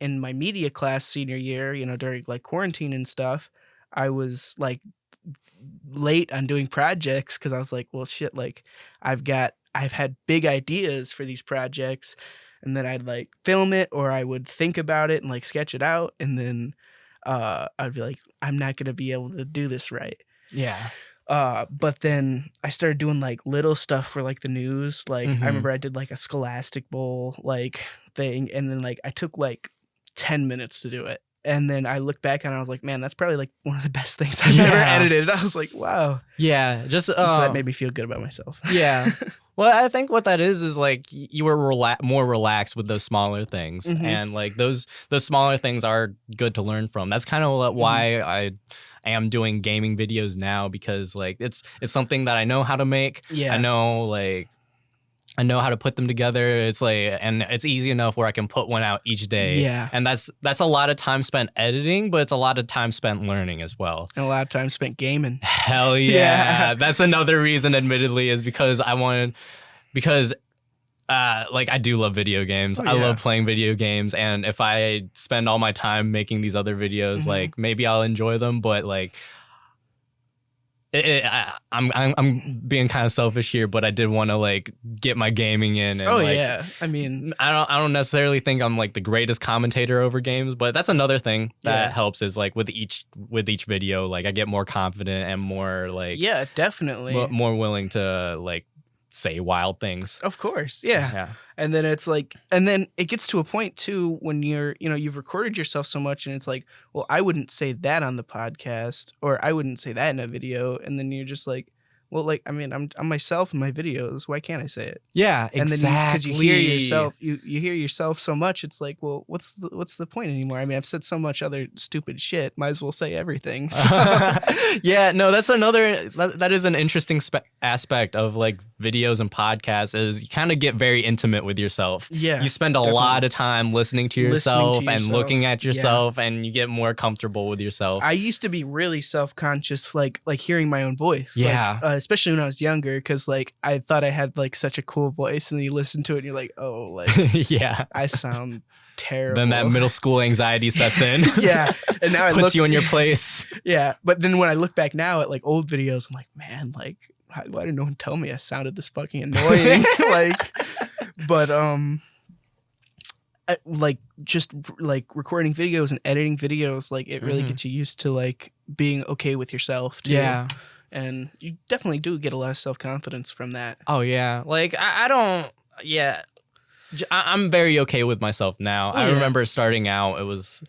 in my media class senior year, during like quarantine and stuff, I was like late on doing projects because I was like, well, shit, like I've had big ideas for these projects, and then I'd like film it or I would think about it and like sketch it out, and then I'd be like, I'm not gonna be able to do this right. Yeah. But then I started doing like little stuff for like the news. Like I remember I did like a Scholastic Bowl like thing, and then like I took like 10 minutes to do it. And then I look back and I was like, man, that's probably like one of the best things I've ever edited. I was like, wow. Yeah. Just so that made me feel good about myself. Yeah. Well, I think what that is like you were more relaxed with those smaller things, and like those smaller things are good to learn from. That's kind of why I am doing gaming videos now, because like it's something that I know how to make. Yeah. I know how to put them together. It's like, and it's easy enough where I can put one out each day. Yeah. And that's a lot of time spent editing, but it's a lot of time spent learning as well. And a lot of time spent gaming. Hell yeah. That's another reason, admittedly, is because like I do love video games. I love playing video games. And if I spend all my time making these other videos, like maybe I'll enjoy them, but like, I'm being kind of selfish here, but I did want to like get my gaming in. And, I mean, I don't necessarily think I'm like the greatest commentator over games, but that's another thing that helps is like with each video, like I get more confident and more like definitely more willing to like say wild things. Of course, yeah. And then it's like, and then it gets to a point too when you've recorded yourself so much, and it's like, well, I wouldn't say that on the podcast, or I wouldn't say that in a video, and then you're just like, well, like, I mean, I'm myself in my videos. Why can't I say it? Yeah, and exactly. And then because you hear yourself, you hear yourself so much, it's like, well, what's the point anymore? I mean, I've said so much other stupid shit. Might as well say everything. So. Yeah, no, that is an interesting aspect of like videos and podcasts, is you kind of get very intimate with yourself. Yeah, you spend a lot of time listening to yourself and looking at yourself, and you get more comfortable with yourself. I used to be really self-conscious, like hearing my own voice. Yeah. Like, especially when I was younger, because like I thought I had like such a cool voice, and then you listen to it and you're like, oh, like yeah, I sound terrible. Then that middle school anxiety sets in. Yeah, and now puts you in your place. Yeah, but then when I look back now at like old videos, I'm like, man, like why didn't no one tell me I sounded this fucking annoying? But like just like recording videos and editing videos, like it really gets you used to like being okay with yourself too. Yeah. And you definitely do get a lot of self-confidence from that. Oh, yeah. Like, I'm very okay with myself now. I remember starting out, it was,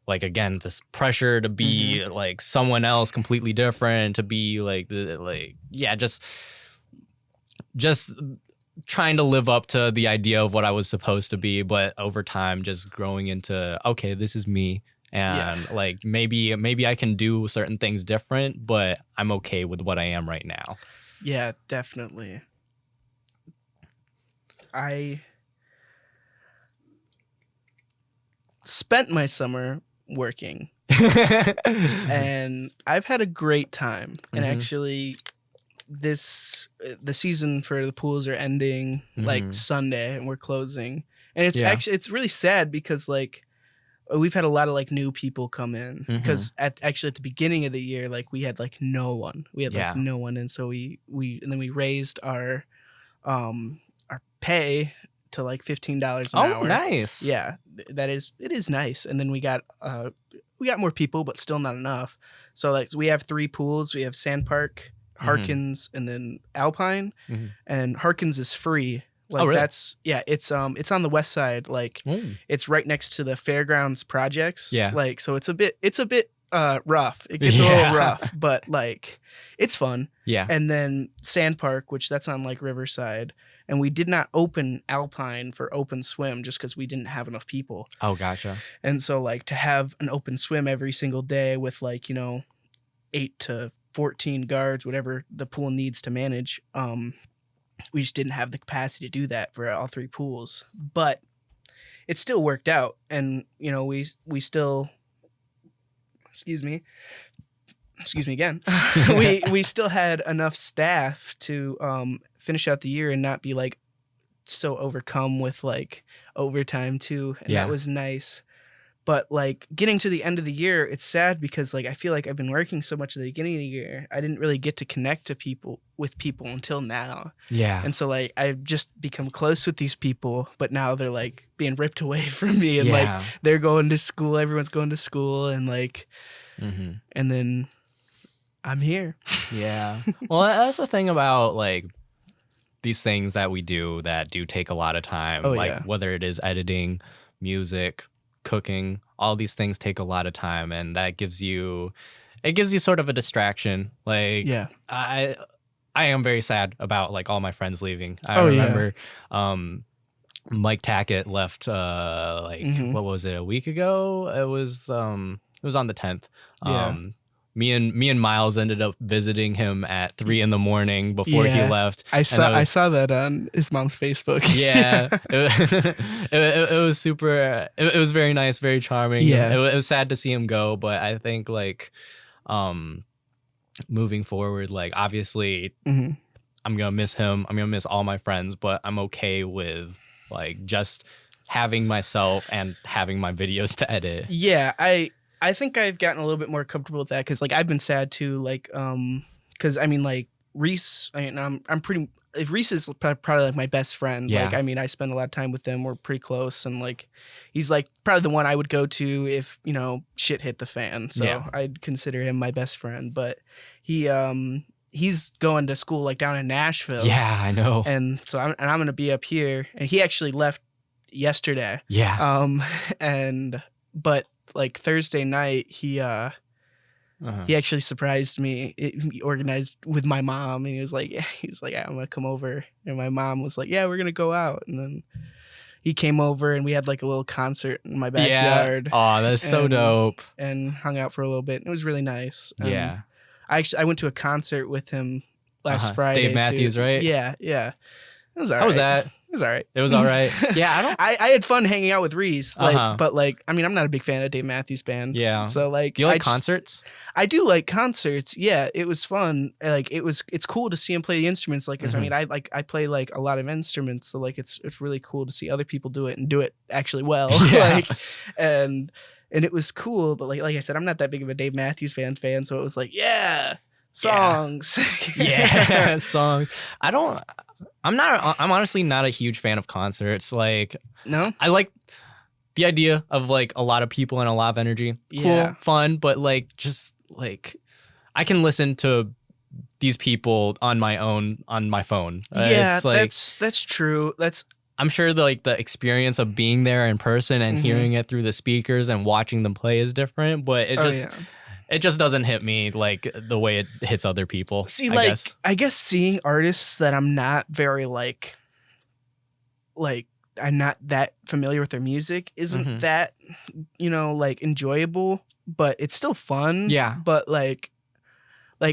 like, again, this pressure to be, like, someone else completely different, to be, just trying to live up to the idea of what I was supposed to be, but over time, just growing into, okay, this is me. And like maybe I can do certain things different, but I'm okay with what I am right now. Yeah, definitely. I spent my summer working, and I've had a great time. And actually, the season for the pools are ending like Sunday, and we're closing. And it's actually really sad because like, we've had a lot of like new people come in, because at the beginning of the year, like we had like no one. We had like no one, and so we raised our pay to like $15 an hour. Oh, nice. Yeah, it is nice. And then we got more people, but still not enough. So like we have 3 pools. We have Sand Park, Harkins, and then Alpine. And Harkins is free, Like really? it's on the west side. Like it's right next to the fairgrounds projects. Yeah. Like so it's a bit rough. It gets a little rough, but like it's fun. Yeah. And then Sand Park, which that's on like Riverside. And we did not open Alpine for open swim just because we didn't have enough people. Oh, gotcha. And so like to have an open swim every single day with like, 8 to 14 guards, whatever the pool needs to manage, we just didn't have the capacity to do that for all 3 pools. But it still worked out. And, we still, excuse me again, we still had enough staff to finish out the year and not be like so overcome with like overtime too. And that was nice. But like getting to the end of the year, it's sad because like I feel like I've been working so much at the beginning of the year. I didn't really get to connect with people until now. Yeah. And so like I've just become close with these people, but now they're like being ripped away from me and like they're going to school, everyone's going to school and like and then I'm here. Yeah. Well, that's the thing about like these things that we do that do take a lot of time. Whether it is editing, music, cooking, all these things take a lot of time, and that gives you sort of a distraction. Like I am very sad about like all my friends leaving. I remember Mike Tackett left what was it, a week ago? It was on the 10th. Me and Miles ended up visiting him at 3 a.m. before he left. I saw that on his mom's Facebook. Yeah, it was super. It was very nice, very charming. Yeah, it was sad to see him go, but I think like, moving forward, like obviously, I'm gonna miss him. I'm gonna miss all my friends, but I'm okay with like just having myself and having my videos to edit. Yeah, I think I've gotten a little bit more comfortable with that because like I've been sad too, like because I mean like Reese, Reese is probably like my best friend. Yeah. Like I mean I spend a lot of time with them. We're pretty close, and like he's like probably the one I would go to if shit hit the fan. So I'd consider him my best friend. But he's going to school like down in Nashville. Yeah, I know. And so I'm gonna be up here, and he actually left yesterday. Yeah. But like Thursday night, he actually surprised me. He organized with my mom, and he was like, yeah, I'm gonna come over. And my mom was like, yeah, we're gonna go out. And then he came over, and we had like a little concert in my backyard. Yeah. Oh, that's so dope. And hung out for a little bit. And it was really nice. I went to a concert with him last Friday. Dave Matthews, too. right? Yeah. It was all right. How was that? It was all right. It was all right. Yeah, I had fun hanging out with Reese, but like, I mean, I'm not a big fan of Dave Matthews Band. Yeah. So like, do you like concerts? I do like concerts. Yeah, it was fun. Like, it's cool to see him play the instruments. Like, 'cause I mean, I play like a lot of instruments, so like, it's really cool to see other people do it and do it actually well. Yeah. and it was cool. But like I said, I'm not that big of a Dave Matthews Band fan, so it was like, yeah, songs. Yeah, songs. I'm honestly not a huge fan of concerts. Like, no, I like the idea of like a lot of people and a lot of energy. Cool, fun, but like just like I can listen to these people on my own on my phone. Yeah, it's like, that's true. I'm sure the experience of being there in person and hearing it through the speakers and watching them play is different, but it just doesn't hit me like the way it hits other people. See, I guess seeing artists that I'm not very like I'm not that familiar with their music isn't that, like enjoyable, but it's still fun. Yeah. But like,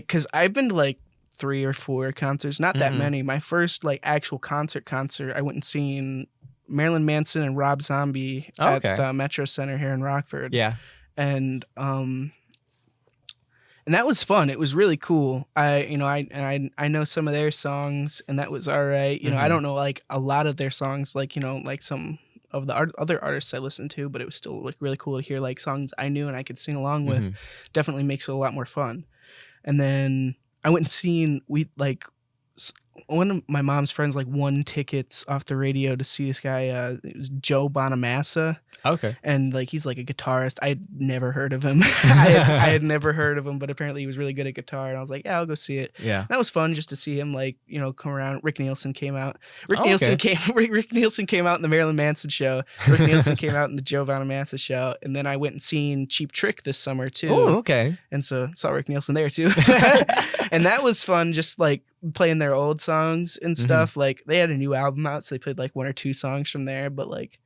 cause I've been to like 3 or 4 concerts, not that many. My first like actual concert, I went and seen Marilyn Manson and Rob Zombie at the Metro Center here in Rockford. Yeah. And that was fun. It was really cool. I know some of their songs, and that was all right. I don't know like a lot of their songs, like like some of the other artists I listened to, but it was still like really cool to hear like songs I knew and I could sing along with. Definitely makes it a lot more fun. And then I went and seen one of my mom's friends like won tickets off the radio to see this guy. It was Joe Bonamassa. Okay. And like he's like a guitarist. I had never heard of him. I had never heard of him, but apparently he was really good at guitar. And I was like, yeah, I'll go see it. Yeah. And that was fun just to see him like, you know, come around. Rick Nielsen came out. Rick Nielsen came out in the Marilyn Manson show. Rick Nielsen came out in the Joe Bonamassa show. And then I went and seen Cheap Trick this summer too. Oh, okay. And so saw Rick Nielsen there too. And that was fun, just like playing their old songs and stuff. Like they had a new album out, so they played like 1 or 2 songs from there, but like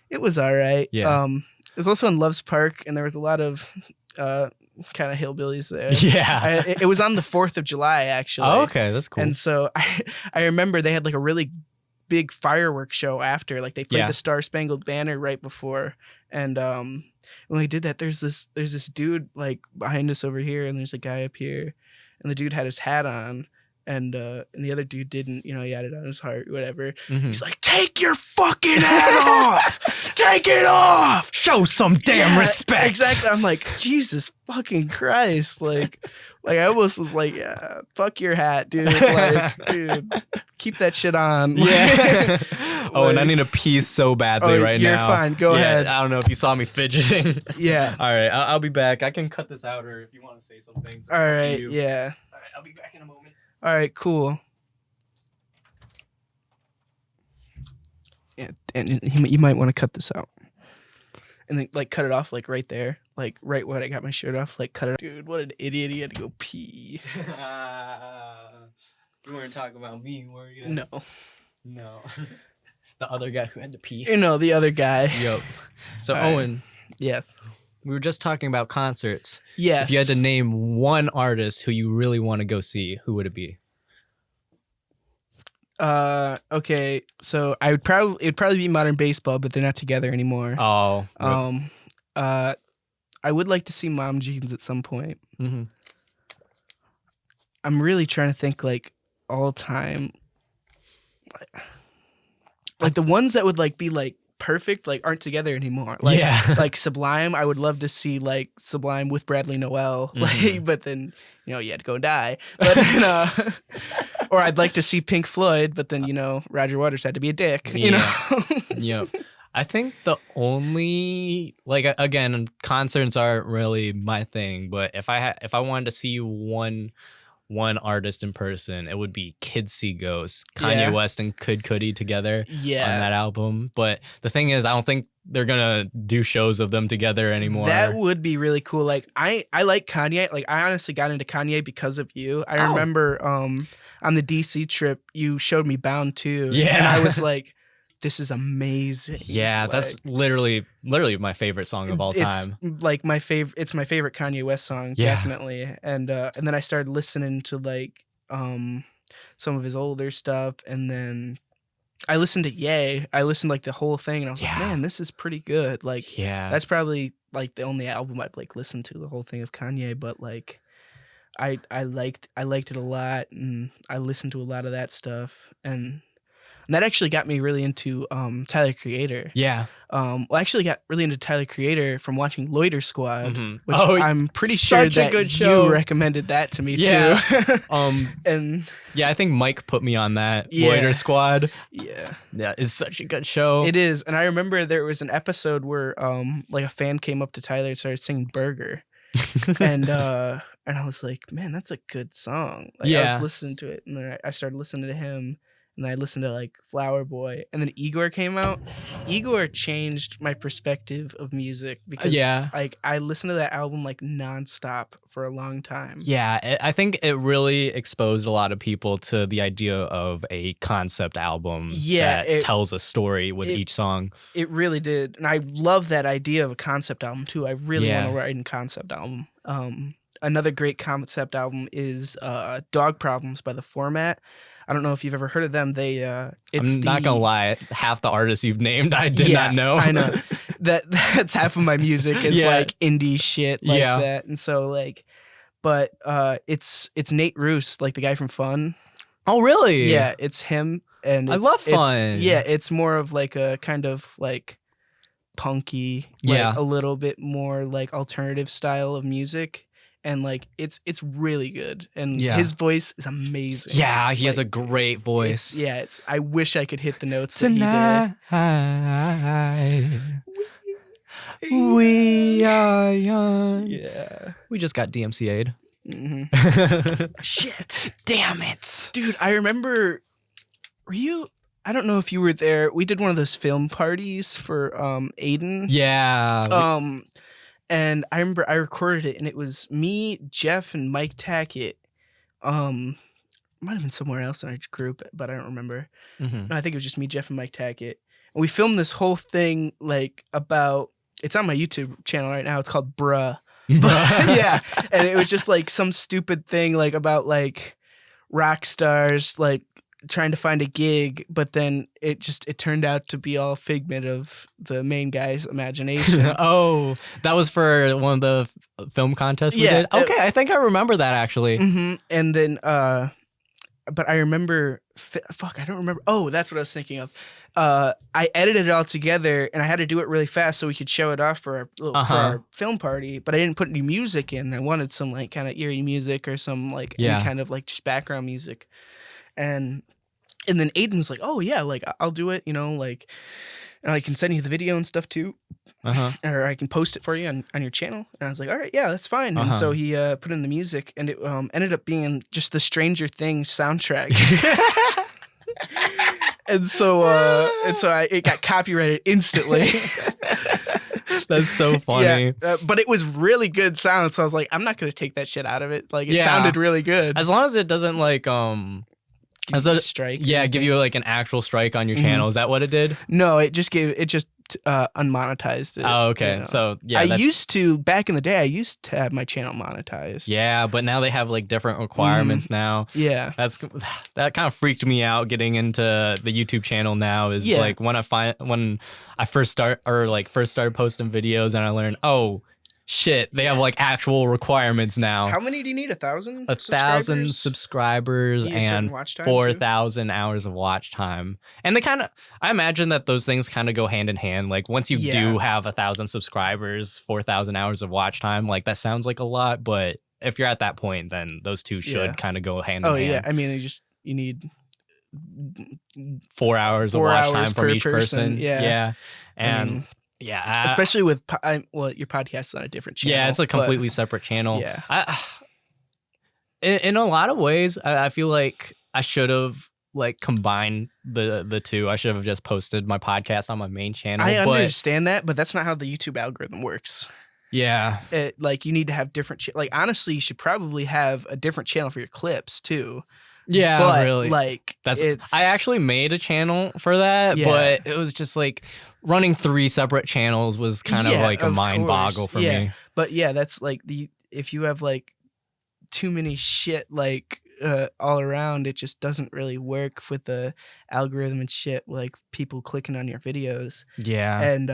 it was all right. Yeah. It was also in Love's Park, and there was a lot of kind of hillbillies there. Yeah. It was on the 4th of July, actually. Oh, okay. That's cool. And so I remember they had like a really big fireworks show after. Like they played the Star Spangled Banner right before. And when we did that, there's this dude like behind us over here, and there's a guy up here, and the dude had his hat on. And the other dude didn't, you know, he had it on his heart, whatever. He's like, take your fucking hat off! Take it off! Show some damn respect! Exactly. I'm like, Jesus fucking Christ. Like I almost was like, yeah, fuck your hat, dude. Like, dude, keep that shit on. Yeah. And I need a pee so badly right now. You're fine. Go ahead. I don't know if you saw me fidgeting. Yeah. All right. I'll be back. I can cut this out, or if you want to say some things. All right. Yeah. All right. I'll be back in a moment. All right, cool. Yeah, and you might want to cut this out. And then, like, cut it off, like, right there. Like, right when I got my shirt off, like, cut it off. Dude, what an idiot. He had to go pee. You weren't talking about me, were you? No. The other guy who had to pee. You know, the other guy. Yep. So, All right. Owen. Yes. We were just talking about concerts. Yes. If you had to name one artist who you really want to go see, who would it be? Okay. So it'd probably be Modern Baseball, but they're not together anymore. Oh. I would like to see Mom Jeans at some point. Mm-hmm. I'm really trying to think like all time. Like the ones that would like be like perfect like aren't together anymore. Like like Sublime, I would love to see like Sublime with Bradley Noel. Like, but then you know you had to go and die. But then, or I'd like to see Pink Floyd, but then you know Roger Waters had to be a dick. You know. Yep. I think the only like again concerts aren't really my thing, but if I wanted to see one artist in person, it would be Kids See Ghosts, Kanye West and Kid Cudi together on that album. But the thing is, I don't think they're gonna do shows of them together anymore. That would be really cool. Like I like Kanye. Like I honestly got into Kanye because of you. I remember on the DC trip, you showed me Bound 2. Yeah. And I was like, this is amazing. Yeah, like, that's literally my favorite song of all time. It's like my favorite. It's my favorite Kanye West song, definitely. And then I started listening to like some of his older stuff, and then I listened to Ye. I listened like the whole thing, and I was like, man, this is pretty good. Like, that's probably like the only album I've like listened to the whole thing of Kanye, but like. I liked it a lot, and I listened to a lot of that stuff, and that actually got me really into Tyler Creator. Yeah. Well, I actually got really into Tyler Creator from watching Loiter Squad, which I'm pretty sure that you recommended that to me too. And I think Mike put me on that Loiter Squad. Yeah, it's such a good show. It is, and I remember there was an episode where like a fan came up to Tyler and started singing "Burger," and I was like, man, that's a good song. Like, I was listening to it, and then I started listening to him. And then I listened to like Flower Boy, and then Igor came out. Igor changed my perspective of music because like I listened to that album like nonstop for a long time. Yeah, I think it really exposed a lot of people to the idea of a concept album that tells a story with each song. It really did, and I love that idea of a concept album too. I really want to write a concept album. Another great concept album is Dog Problems by The Format. I don't know if you've ever heard of them. I'm not gonna lie, half the artists you've named I did not know. I know. That's half of my music is like indie shit like that. And so like, but it's Nate Roos, like the guy from Fun. Oh really? Yeah, it's him, and I love Fun. It's more of like a kind of like punky, like a little bit more like alternative style of music. and like it's really good, and his voice is amazing. Yeah, he has a great voice. It's I wish I could hit the notes Tonight, that he did. We are young. Yeah, we just got DMCA'd. Shit, damn it, dude! I remember. Were you? I don't know if you were there. We did one of those film parties for Aiden. Yeah. And I remember I recorded it, and it was me, Jeff, and Mike Tackett. Might have been somewhere else in our group, but I don't remember. No, I think it was just me, Jeff, and Mike Tackett. And we filmed this whole thing like about. It's on my YouTube channel right now. It's called Bruh. Yeah, and it was just like some stupid thing like about like rock stars like trying to find a gig, but then it turned out to be all figment of the main guy's imagination. Oh, that was for one of the film contests we did? Okay, I think I remember that actually. And then but I remember I don't remember. Oh, that's what I was thinking of. I edited it all together, and I had to do it really fast so we could show it off for our film party, but I didn't put any music in. I wanted some like kind of eerie music or some like any kind of like just background music. And then Aiden was like, "Oh yeah, like I'll do it, you know, like, and I can send you the video and stuff too, or I can post it for you on your channel." And I was like, "All right, yeah, that's fine." And so he put in the music, and it ended up being just the Stranger Things soundtrack. and so it got copyrighted instantly. That's so funny. Yeah, but it was really good sound, so I was like, I'm not gonna take that shit out of it. Like it sounded really good, as long as it doesn't like as a strike. Yeah, give you like an actual strike on your channel. Is that what it did? No, it just unmonetized it. Oh, okay. You know? So yeah, I used to back in the day. I used to have my channel monetized. Yeah, but now they have like different requirements now. Yeah, that kind of freaked me out getting into the YouTube channel now. Is like when I first started posting videos and I learned, oh shit, they have like actual requirements now. How many do you need? 1,000? 1,000 subscribers and 4,000 hours of watch time. And I imagine that those things kind of go hand in hand. Like once you do have 1,000 subscribers, 4,000 hours of watch time, like that sounds like a lot. But if you're at that point, then those two should kind of go hand in hand. Oh yeah, I mean, you need 4 hours of watch time from each person. Yeah. And especially with your podcast's on a different channel. Yeah, it's a completely separate channel. Yeah, in a lot of ways, I feel like I should have like combined the two. I should have just posted my podcast on my main channel. I understand that, but that's not how the YouTube algorithm works. Yeah, like you need to have different. Like honestly, you should probably have a different channel for your clips too. Yeah, but really. Like I actually made a channel for that, but it was just like running 3 separate channels was kind of like a mind boggle for me. But yeah, that's like if you have like too many shit like all around, it just doesn't really work with the algorithm and shit, like people clicking on your videos. Yeah. And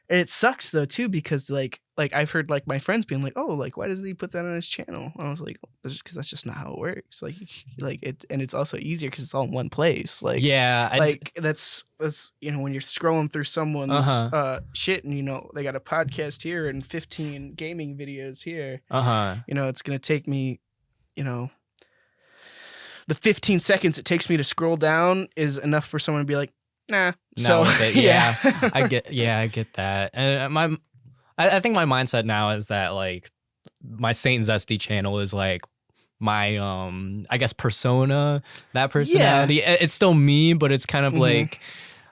it sucks though too, because like I've heard like my friends being like, oh, like why doesn't he put that on his channel? And I was like, because that's just not how it works. Like it, and it's also easier because it's all in one place. Like that's you know, when you're scrolling through someone's shit and you know they got a podcast here and 15 gaming videos here. You know, it's gonna take me, you know, the 15 seconds it takes me to scroll down is enough for someone to be like, nah. So yeah, I get that. And I think my mindset now is that like my Saint Zesty channel is like my I guess persona, that personality. Yeah. It's still me, but it's kind of like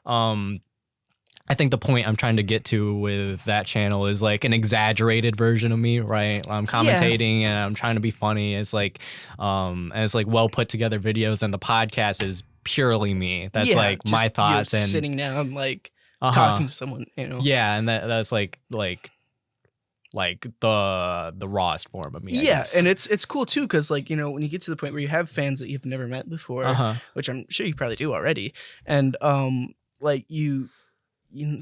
I think the point I'm trying to get to with that channel is like an exaggerated version of me, right? I'm commentating and I'm trying to be funny. It's like and it's like well put together videos, and the podcast is purely me. That's like my thoughts and sitting down like talking to someone, you know. Yeah, and that's like the rawest form of me. I guess. And it's cool too, because like, you know, when you get to the point where you have fans that you've never met before, which I'm sure you probably do already, and like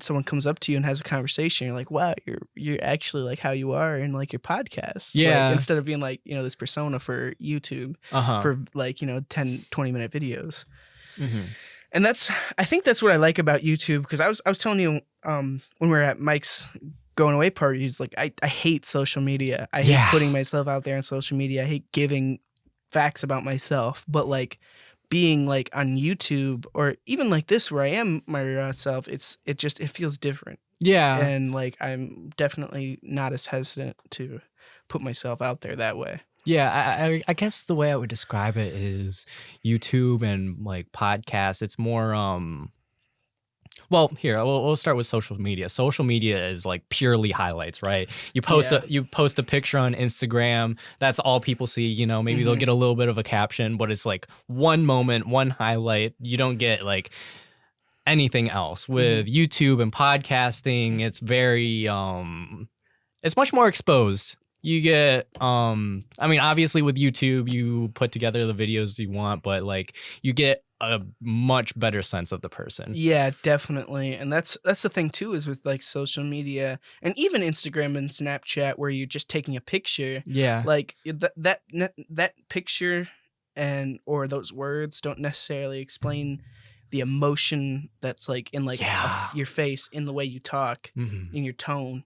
someone comes up to you and has a conversation, you're like, wow, you're actually like how you are in like your podcast. Yeah. Like, instead of being like, you know, this persona for YouTube for like, you know, 10-20 minute videos. And I think that's what I like about YouTube, because I was telling you when we were at Mike's going away parties, like I hate social media. I hate putting myself out there on social media. I hate giving facts about myself. But like being like on YouTube or even like this where I am my raw self, it feels different. Yeah. And like I'm definitely not as hesitant to put myself out there that way. Yeah, I guess the way I would describe it is YouTube and like podcasts. It's more well, here we'll start with social media. Social media is like purely highlights, right? You post a picture on Instagram. That's all people see. You know, maybe they'll get a little bit of a caption, but it's like one moment, one highlight. You don't get like anything else. With YouTube and podcasting, it's very it's much more exposed. You get I mean, obviously with YouTube you put together the videos you want, but like you get a much better sense of the person. Yeah, definitely. And that's the thing too, is with like social media and even Instagram and Snapchat where you're just taking a picture. Yeah. Like that picture and or those words don't necessarily explain the emotion that's like in like your face, in the way you talk, in your tone.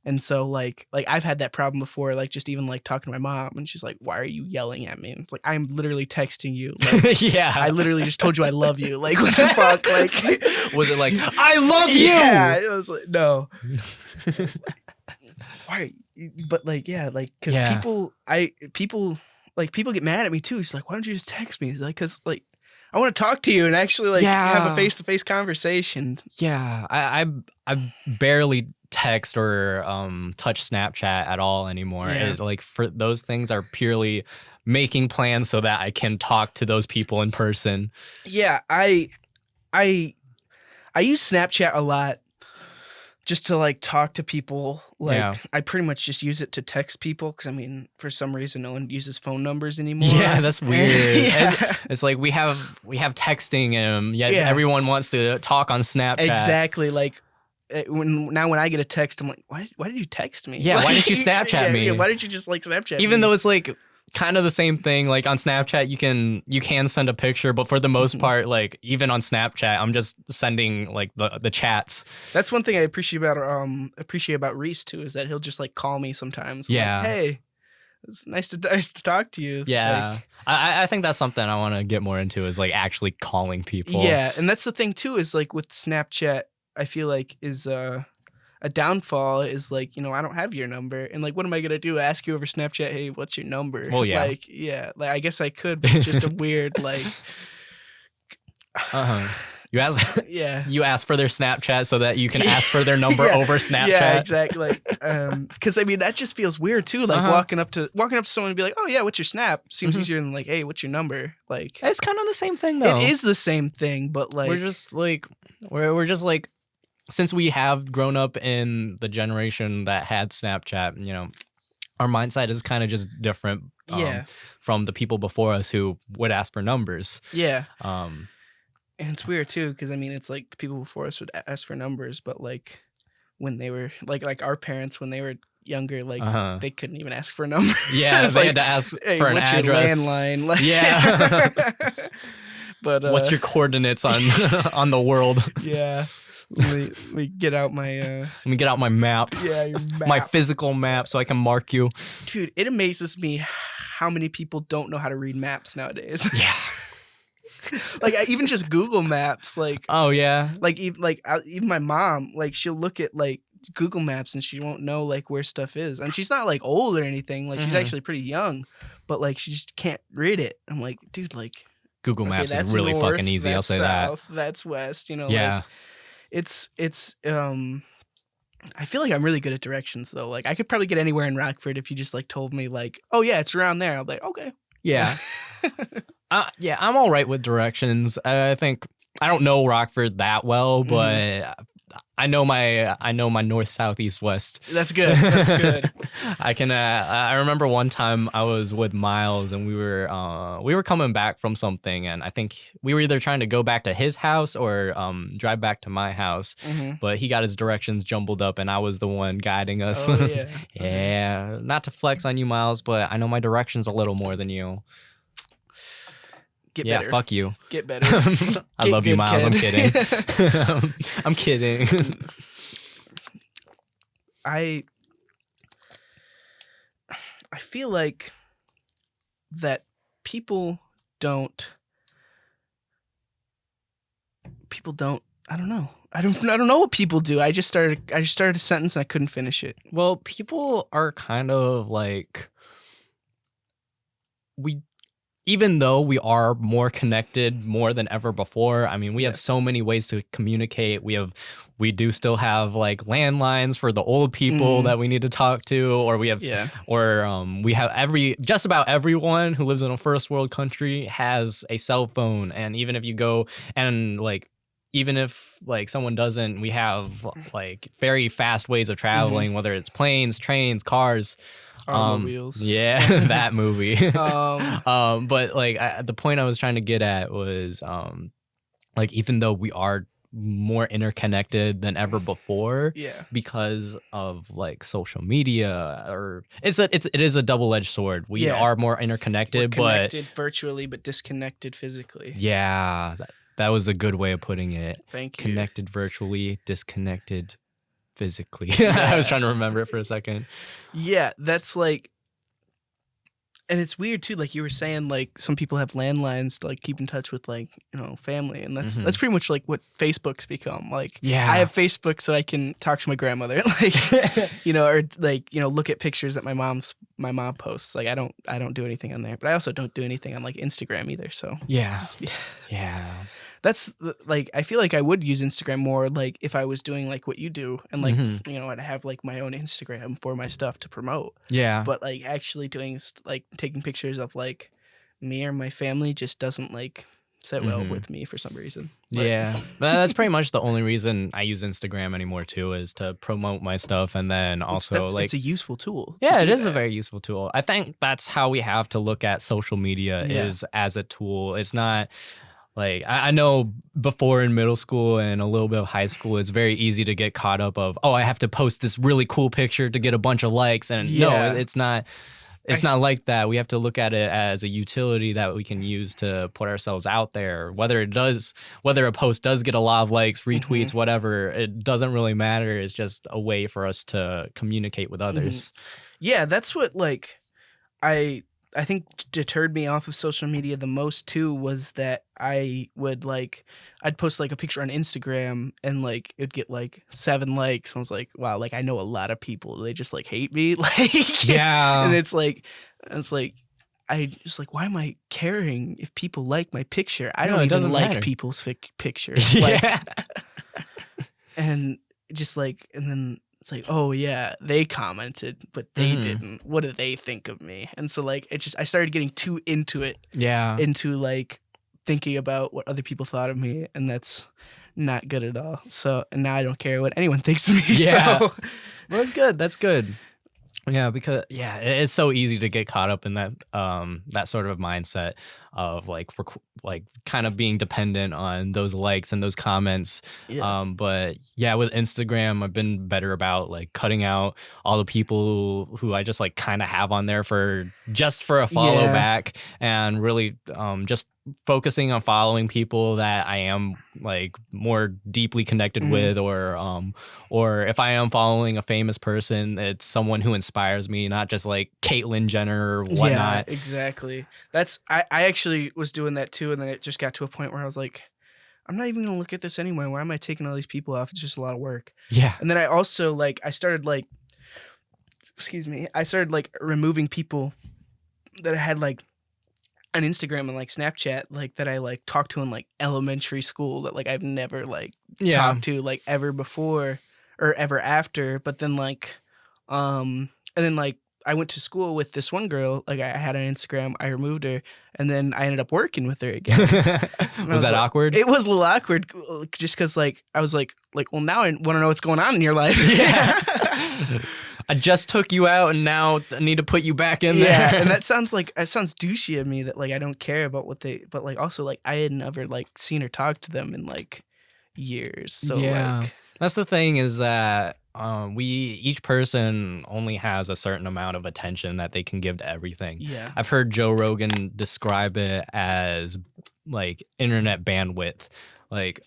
And so like I've had that problem before, like just even like talking to my mom and she's like, why are you yelling at me? And it's like, I'm literally texting you. Like, I literally just told you I love you. Like, what the fuck? Like, was it like, I love you? Yeah, it was like, no. Why? But like, yeah, like, cause people get mad at me too. She's like, why don't you just text me? It's like, cause like, I want to talk to you and actually like have a face-to-face conversation. Yeah, I barely text or touch Snapchat at all anymore. It, like for those things are purely making plans so that I can talk to those people in person. Yeah, I use Snapchat a lot just to like talk to people. Like I pretty much just use it to text people because I mean for some reason no one uses phone numbers anymore. Yeah, that's weird. It's like we have texting and yet everyone wants to talk on Snapchat. Exactly. Like when I get a text, I'm like, why did you text me? Yeah, like, why did you Snapchat me? Yeah, why did you just like Snapchat me? Even though it's like kind of the same thing. Like on Snapchat, you can send a picture, but for the most part, like even on Snapchat, I'm just sending like the chats. That's one thing I appreciate about Reese too, is that he'll just like call me sometimes. I'm like, hey, it's nice to talk to you. Yeah. Like, I think that's something I want to get more into is like actually calling people. Yeah, and that's the thing too, is like with Snapchat, I feel like is a downfall is like, you know, I don't have your number. And like, what am I going to do? Ask you over Snapchat, hey, what's your number? Well, yeah. Like, yeah, like I guess I could, but it's just a weird, like. You ask for their Snapchat so that you can ask for their number over Snapchat. Yeah, exactly. Like, because I mean, that just feels weird too. Like walking up to someone and be like, oh yeah, what's your Snap? Seems easier than like, hey, what's your number? Like, it's kind of the same thing though. It is the same thing, but like, we're just like, since we have grown up in the generation that had Snapchat, you know, our mindset is kind of just different from the people before us who would ask for numbers. Yeah. And it's weird too, because I mean, it's like the people before us would ask for numbers, but like when they were like our parents when they were younger, like they couldn't even ask for a number. Yeah, they had to ask for an address. Your landline? Like, yeah. But what's your coordinates on the world? Yeah. We get out my let me get out my map. Yeah, your map. My physical map so I can mark you. Dude, it amazes me how many people don't know how to read maps nowadays. Yeah. Like even just Google Maps, like oh yeah, like even my mom, like she'll look at like Google Maps and she won't know like where stuff is, and she's not like old or anything, like she's actually pretty young, but like she just can't read it. I'm like, dude, like Google Maps is really north, fucking easy. I'll say south, that. That's west, you know. Yeah. Like, it's I feel like I'm really good at directions though. Like I could probably get anywhere in Rockford if you just like told me like, oh yeah, it's around there. I'll be like, okay. Yeah. Yeah, I'm all right with directions. I think I don't know Rockford that well, but I know my north, south, east, west. That's good. That's good. I can. I remember one time I was with Miles and we were coming back from something, and I think we were either trying to go back to his house or drive back to my house. But he got his directions jumbled up, and I was the one guiding us. Oh, yeah. Yeah. Not to flex on you, Miles, but I know my directions a little more than you. Get better. Fuck you. Get better. I love you, Miles. Kid. I'm kidding. I'm kidding. I feel like that people don't I don't know. I don't know what people do. I just started a sentence and I couldn't finish it. Well, people are kind of like even though we are more connected more than ever before, I mean, we have so many ways to communicate. We do still have like landlines for the old people that we need to talk to, or we have just about everyone who lives in a first world country has a cell phone. And even if you go and like, even if like someone doesn't, we have like very fast ways of traveling, whether it's planes, trains, cars. Automobiles. Yeah, that movie. But like the point I was trying to get at was like even though we are more interconnected than ever before, because of like social media, or it is a double-edged sword. We are more interconnected, we're connected virtually but disconnected physically. Yeah, that was a good way of putting it. Thank you. Connected virtually, disconnected physically. I was trying to remember it for a second. Yeah, that's like, and it's weird too. Like you were saying, like some people have landlines to like keep in touch with like, you know, family, and that's pretty much like what Facebook's become. Like, I have Facebook so I can talk to my grandmother, like, you know, or like, you know, look at pictures that my mom posts. Like I don't do anything on there, but I also don't do anything on like Instagram either. So yeah. That's like, I feel like I would use Instagram more like if I was doing like what you do and like, you know, I'd have like my own Instagram for my stuff to promote. Yeah. But like actually doing like taking pictures of like me or my family just doesn't like sit well with me for some reason. But, yeah. That's pretty much the only reason I use Instagram anymore too, is to promote my stuff. And then also like, it's a useful tool. Yeah, it is a very useful tool. I think that's how we have to look at social media is as a tool. It's not like, I know before in middle school and a little bit of high school, it's very easy to get caught up of, I have to post this really cool picture to get a bunch of likes. And no, it's not like that. We have to look at it as a utility that we can use to put ourselves out there. Whether a post does get a lot of likes, retweets, whatever, it doesn't really matter. It's just a way for us to communicate with others. Yeah, that's what like I think deterred me off of social media the most too was that I'd post like a picture on Instagram and like it'd get like 7 likes. I was like, wow, like I know a lot of people. They just like hate me. Like, yeah. And it's like I just like, why am I caring if people like my picture? I don't even like people's pictures. Like, and just like, and then it's like, oh yeah, they commented, but they didn't. What do they think of me? And so like, I started getting too into it. Yeah. Into like thinking about what other people thought of me, and that's not good at all. So and now I don't care what anyone thinks of me. Yeah. So. Well, that's good. That's good. Yeah, because it's so easy to get caught up in that that sort of mindset of like kind of being dependent on those likes and those comments. Yeah. But yeah, with Instagram, I've been better about like cutting out all the people who I just like kind of have on there for a follow back, and really just focusing on following people that I am like more deeply connected with, or if I am following a famous person, it's someone who inspires me, not just like Caitlyn Jenner or whatnot. Yeah, exactly. That's I actually was doing that too, and then it just got to a point where I was like, I'm not even gonna look at this anyway. Why am I taking all these people off? It's just a lot of work. Yeah. And then I also I started removing people that I had like on Instagram and like Snapchat, like that I like talked to in like elementary school that like I've never like talked to like ever before or ever after. But then and then like I went to school with this one girl, like I had on Instagram, I removed her, and then I ended up working with her again. Was that awkward? It was a little awkward just because like I was like, well, now I want to know what's going on in your life. Yeah. I just took you out and now I need to put you back in there. Yeah, and that sounds douchey of me that like I don't care about what but like also like I had never like seen or talked to them in like years. So like that's the thing is that each person only has a certain amount of attention that they can give to everything. Yeah. I've heard Joe Rogan describe it as like internet bandwidth. Like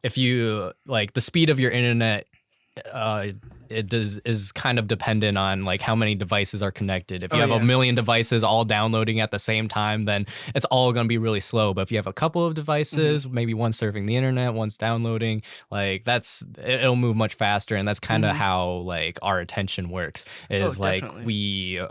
if you like the speed of your internet it is kind of dependent on like how many devices are connected. If you Oh, have yeah. a million devices all downloading at the same time, then it's all going to be really slow. But if you have a couple of devices, maybe one surfing the internet, one's downloading, like it'll move much faster. And that's kind of how like our attention works. Is like definitely.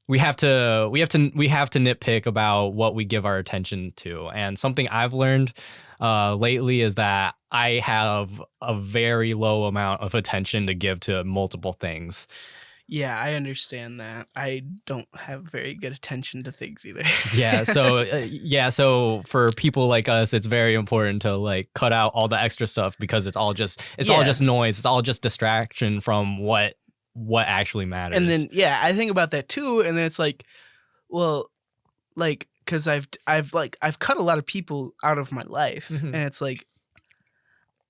we have to nitpick about what we give our attention to. And something I've learned lately is that I have a very low amount of attention to give to multiple things. Yeah, I understand that. I don't have very good attention to things either. So for people like us, it's very important to like cut out all the extra stuff because it's all just noise. It's all just distraction from what actually matters. And then I think about that too, and then it's like, well, like, because I've cut a lot of people out of my life, and it's like,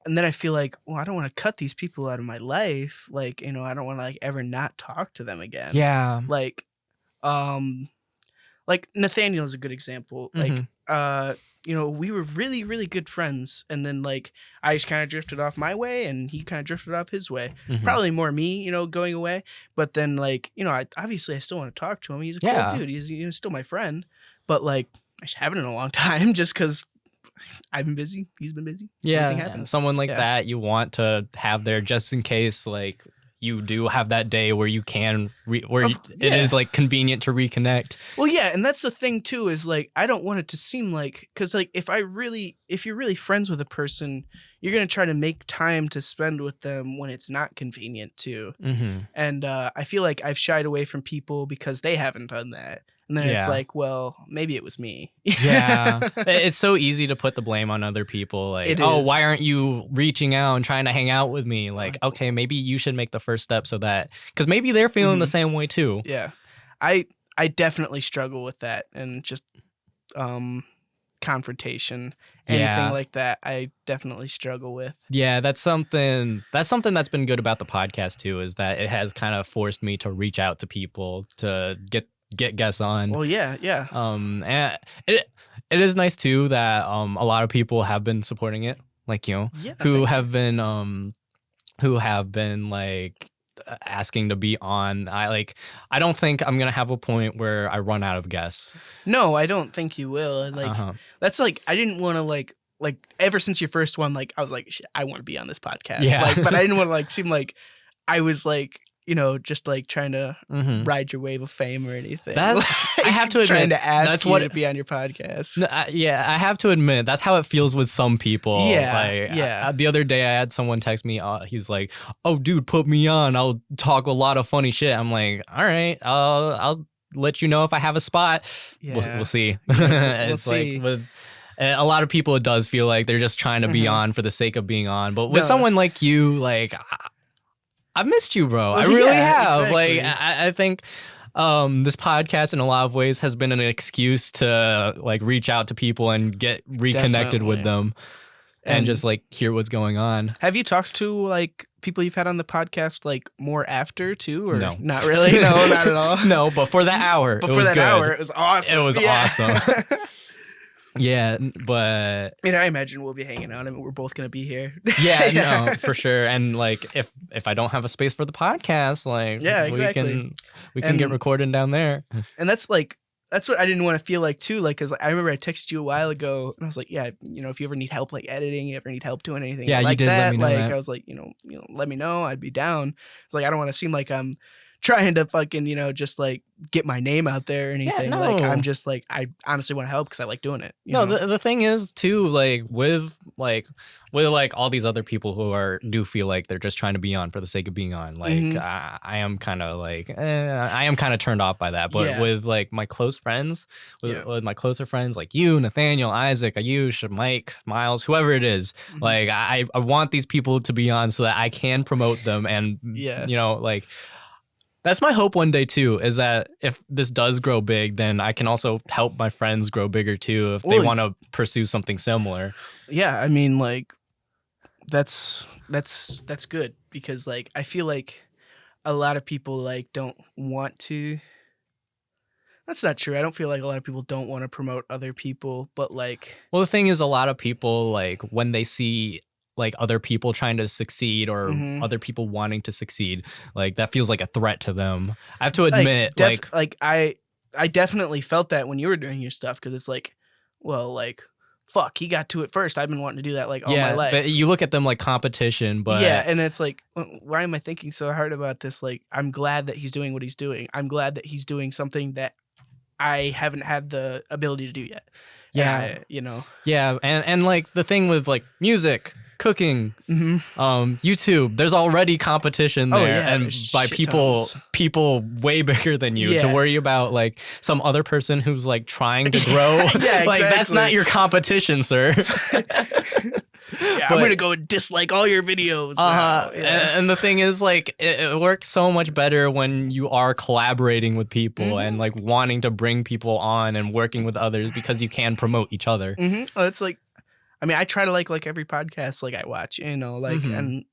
and then I feel like, well, I don't want to cut these people out of my life, like, I don't want to like ever not talk to them again. Yeah. Like Nathaniel is a good example. Like we were really, really good friends, and then like I just kind of drifted off my way, and he kind of drifted off his way. Probably more me, going away. But then like I still want to talk to him. He's a cool dude. He's still my friend. But like I just haven't in a long time, just because I've been busy. He's been busy. Yeah, someone like that you want to have there just in case like you do have that day where you can it is like convenient to reconnect. Well, yeah, and that's the thing too, is like I don't want it to seem like, because like if you're really friends with a person, you're gonna try to make time to spend with them when it's not convenient too. And I feel like I've shied away from people because they haven't done that. And then it's like, well, maybe it was me. Yeah. It's so easy to put the blame on other people. Like, why aren't you reaching out and trying to hang out with me? Like, okay, maybe you should make the first step so that, because maybe they're feeling the same way too. Yeah. I definitely struggle with that, and just confrontation, anything like that, I definitely struggle with. Yeah, that's something that's been good about the podcast too, is that it has kind of forced me to reach out to people to get guests on. Well, yeah. And it is nice too that a lot of people have been supporting it, like who have been like asking to be on. I don't think I'm gonna have a point where I run out of guests. No, I don't think you will. And like that's like, I didn't want to like ever since your first one, like I was like, I want to be on this podcast. Yeah. Like, but I didn't want to like seem like I was like, just like trying to ride your wave of fame or anything. That's, like, I have to admit, trying to ask that's you to be on your podcast. I have to admit, that's how it feels with some people. Yeah. The other day, I had someone text me. He's like, "Oh, dude, put me on. I'll talk a lot of funny shit." I'm like, "All right, I'll let you know if I have a spot." We'll see. It's see. like with a lot of people, it does feel like they're just trying to be on for the sake of being on. But with someone like you, like, I've missed you, bro. I really have. Exactly. Like, I think this podcast in a lot of ways has been an excuse to like reach out to people and get reconnected with them and just like hear what's going on. Have you talked to like people you've had on the podcast like more after too, or no? Not really. No, not at all. No, but for that hour, it was awesome. It was awesome. Yeah, but I imagine we'll be hanging out. I mean, we're both gonna be here. No, for sure. And like, if I don't have a space for the podcast, like, exactly. we can get recording down there. And that's what I didn't want to feel like too. Like, cause I remember I texted you a while ago, and I was like, if you ever need help like editing, you ever need help doing anything, like you did that, let me know like that. I was like, let me know. I'd be down. It's like I don't want to seem like I'm trying to fucking just like get my name out there or anything. Yeah, no. Like I'm just like, I honestly want to help because I like doing it. The thing is too, like with all these other people who do feel like they're just trying to be on for the sake of being on. Like I am kind of like I am kind of turned off by that. But with like my close friends, with my closer friends like you, Nathaniel, Isaac, Ayush, Mike, Miles, whoever it is, like I want these people to be on so that I can promote them and like. That's my hope one day too, is that if this does grow big, then I can also help my friends grow bigger too if they want to pursue something similar. Yeah, I mean, like that's good, because like I feel like a lot of people like don't want to. That's not true. I don't feel like a lot of people don't want to promote other people, but like, well, the thing is, a lot of people like when they see like other people trying to succeed or other people wanting to succeed. Like that feels like a threat to them. I have to admit, I definitely felt that when you were doing your stuff, because it's like, well, like, fuck, he got to it first. I've been wanting to do that like all my life. But you look at them like competition, but yeah, and it's like, why am I thinking so hard about this? Like, I'm glad that he's doing what he's doing. I'm glad that he's doing something that I haven't had the ability to do yet. Yeah, you know. Yeah, and like the thing with like music, cooking, YouTube, there's already competition there, and by people way bigger than you to worry about like some other person who's like trying to grow. Like that's not your competition, sir. I'm gonna go and dislike all your videos. And the thing is, like, it works so much better when you are collaborating with people and like wanting to bring people on and working with others, because you can promote each other. It's like, I mean, I try to like every podcast like I watch, you know, like, and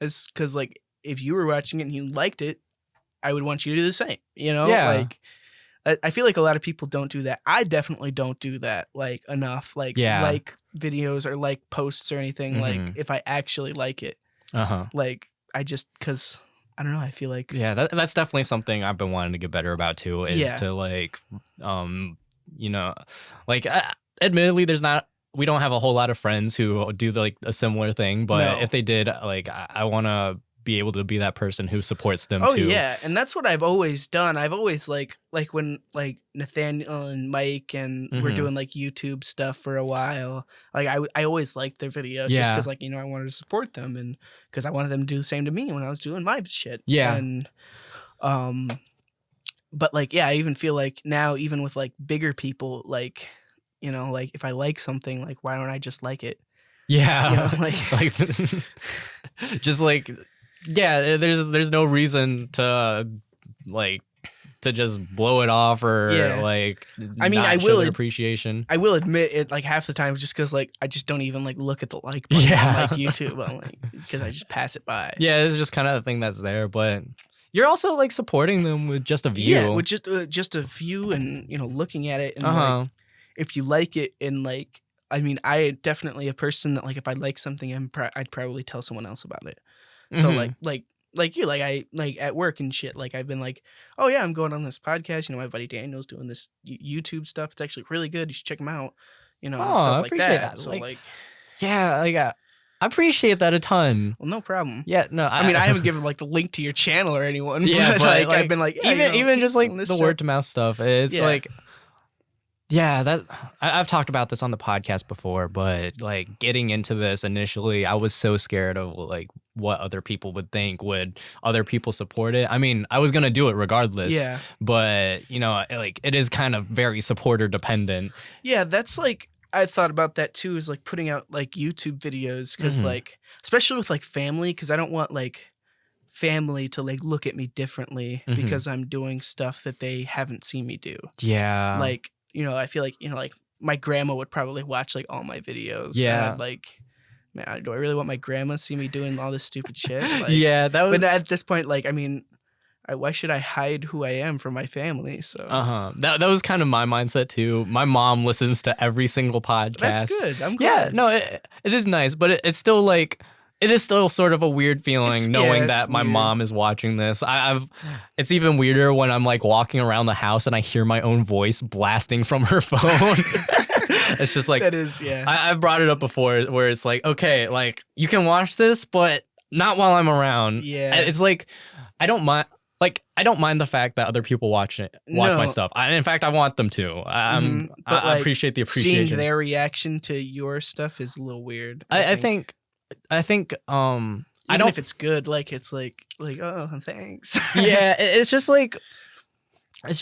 it's because like if you were watching it and you liked it, I would want you to do the same, you know. Like, I feel like a lot of people don't do that. I definitely don't do that like enough. Like videos or like posts or anything. Like if I actually like it, like I just, because I don't know. I feel like that's definitely something I've been wanting to get better about too. Is to like, you know, like admittedly, we don't have a whole lot of friends who do like a similar thing, but if they did, like I want to be able to be that person who supports them too. Oh yeah, and that's what I've always done. I've always like when like Nathaniel and Mike and we're doing like YouTube stuff for a while. Like I always liked their videos just because like, you know, I wanted to support them and because I wanted them to do the same to me when I was doing my shit. Yeah. And but like I even feel like now, even with like bigger people, like, you know, like if I like something, like why don't I just like it? Yeah. You know, like just like there's no reason to like to just blow it off or like I mean I will appreciation. I will admit it like half the time just because like I just don't even like look at the like button on like YouTube like because I just pass it by. Yeah, it's just kind of the thing that's there, but you're also like supporting them with just a view. Yeah, with just a view and, you know, looking at it and like if you like it and like, I mean, I definitely a person that like if I like something I'd probably tell someone else about it. So like you, like I like at work and shit, like I've been like, oh yeah, I'm going on this podcast, you know, my buddy Daniel's doing this YouTube stuff. It's actually really good. You should check him out, you know, and stuff like that. So like I appreciate that a ton. Well, no problem. Yeah, no, I mean, I haven't given like the link to your channel or anyone. Yeah, but like I've been like, even just like the word to mouth stuff. It's like. Yeah, that I've talked about this on the podcast before, but like getting into this initially, I was so scared of like what other people would think. Would other people support it? I mean, I was gonna do it regardless. Yeah. But you know, like it is kind of very supporter dependent. Yeah, that's like I thought about that too. Is like putting out like YouTube videos because like especially with like family, because I don't want like family to like look at me differently because I'm doing stuff that they haven't seen me do. Yeah. Like. You know, I feel like, you know, like my grandma would probably watch like all my videos. Yeah. And like, man, do I really want my grandma to see me doing all this stupid shit? Like, yeah, that was. But at this point, like, I mean, why should I hide who I am from my family? So. That was kind of my mindset too. My mom listens to every single podcast. That's good. I'm glad. Yeah, no, it is nice, but it's still like. It is still sort of a weird feeling knowing that my mom is watching this. It's even weirder when I'm like walking around the house and I hear my own voice blasting from her phone. It's just like that is I've brought it up before where it's like, okay, like you can watch this, but not while I'm around. Yeah, it's like I don't mind. Like I don't mind the fact that other people watch my stuff. In fact, I want them to. I appreciate the appreciation. Seeing their reaction to your stuff is a little weird. I think. Even I don't if it's good, like it's like oh thanks. Yeah, it's just like I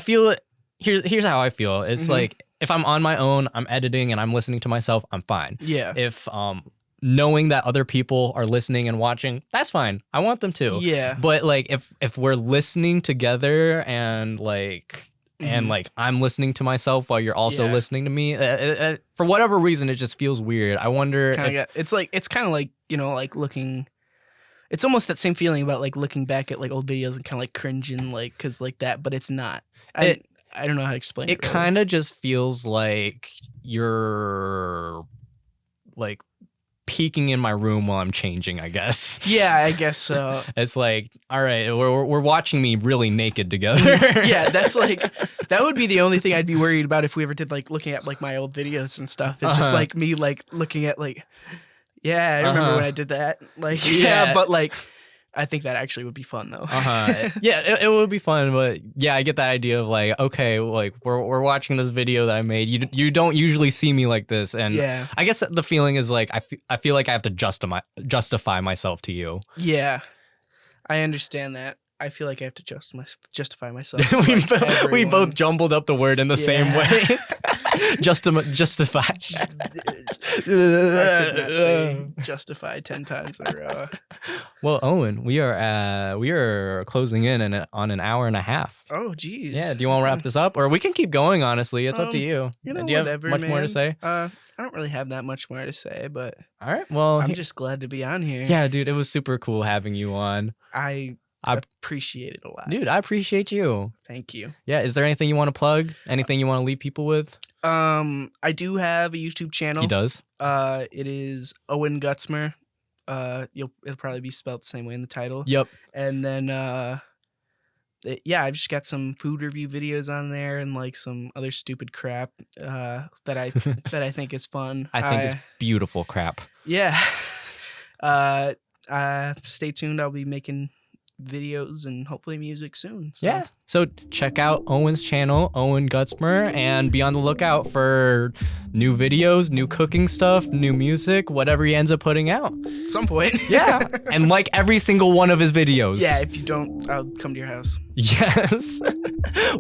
feel it. Here's how I feel. It's like if I'm on my own, I'm editing and I'm listening to myself, I'm fine. Yeah. If knowing that other people are listening and watching, that's fine. I want them to. Yeah. But like if we're listening together and like. And like I'm listening to myself while you're also listening to me. For whatever reason, it just feels weird. I wonder. It's kind of like, you know, like looking. It's almost that same feeling about like looking back at like old videos and kind of like cringing, like because like that, but it's not. I don't know how to explain it. It kind of just feels like you're like peeking in my room while I'm changing, I guess. Yeah, I guess so. It's like, all right, we're watching me really naked together. Yeah, that's like, that would be the only thing I'd be worried about if we ever did like looking at like my old videos and stuff. It's just like me like looking at like, yeah, I remember when I did that. Like, yeah, but like, I think that actually would be fun though. Yeah, it would be fun, but yeah, I get that idea of like, okay, like we're watching this video that I made. You don't usually see me like this, and yeah, I guess the feeling is like I feel like I have to justify myself to you. Yeah, I understand that. I feel like I have to justify myself. We both jumbled up the word in the same way. Justify. I could not say justify 10 times in a row. Well, Owen, we are closing in on an hour and a half. Oh, geez. Yeah. Do you want to wrap this up, or we can keep going? Honestly, it's up to you. Do you have much more to say? I don't really have that much more to say, but all right. Well, I'm just glad to be on here. Yeah, dude, it was super cool having you on. I appreciate it a lot. Dude, I appreciate you. Thank you. Yeah, is there anything you want to plug? Anything you want to leave people with? I do have a YouTube channel. He does. It is Owen Gutzmer. It'll probably be spelled the same way in the title. Yep. And then I've just got some food review videos on there and like some other stupid crap that I think is fun. I think it's beautiful crap. Yeah. Stay tuned. I'll be making videos and hopefully music soon. So. Yeah. So check out Owen's channel, Owen Gutzmer, and be on the lookout for new videos, new cooking stuff, new music, whatever he ends up putting out. At some point. Yeah. And like every single one of his videos. Yeah, if you don't, I'll come to your house. Yes.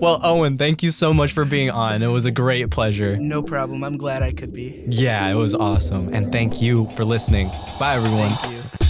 Well, Owen, thank you so much for being on. It was a great pleasure. No problem. I'm glad I could be. Yeah, it was awesome. And thank you for listening. Bye, everyone. Thank you.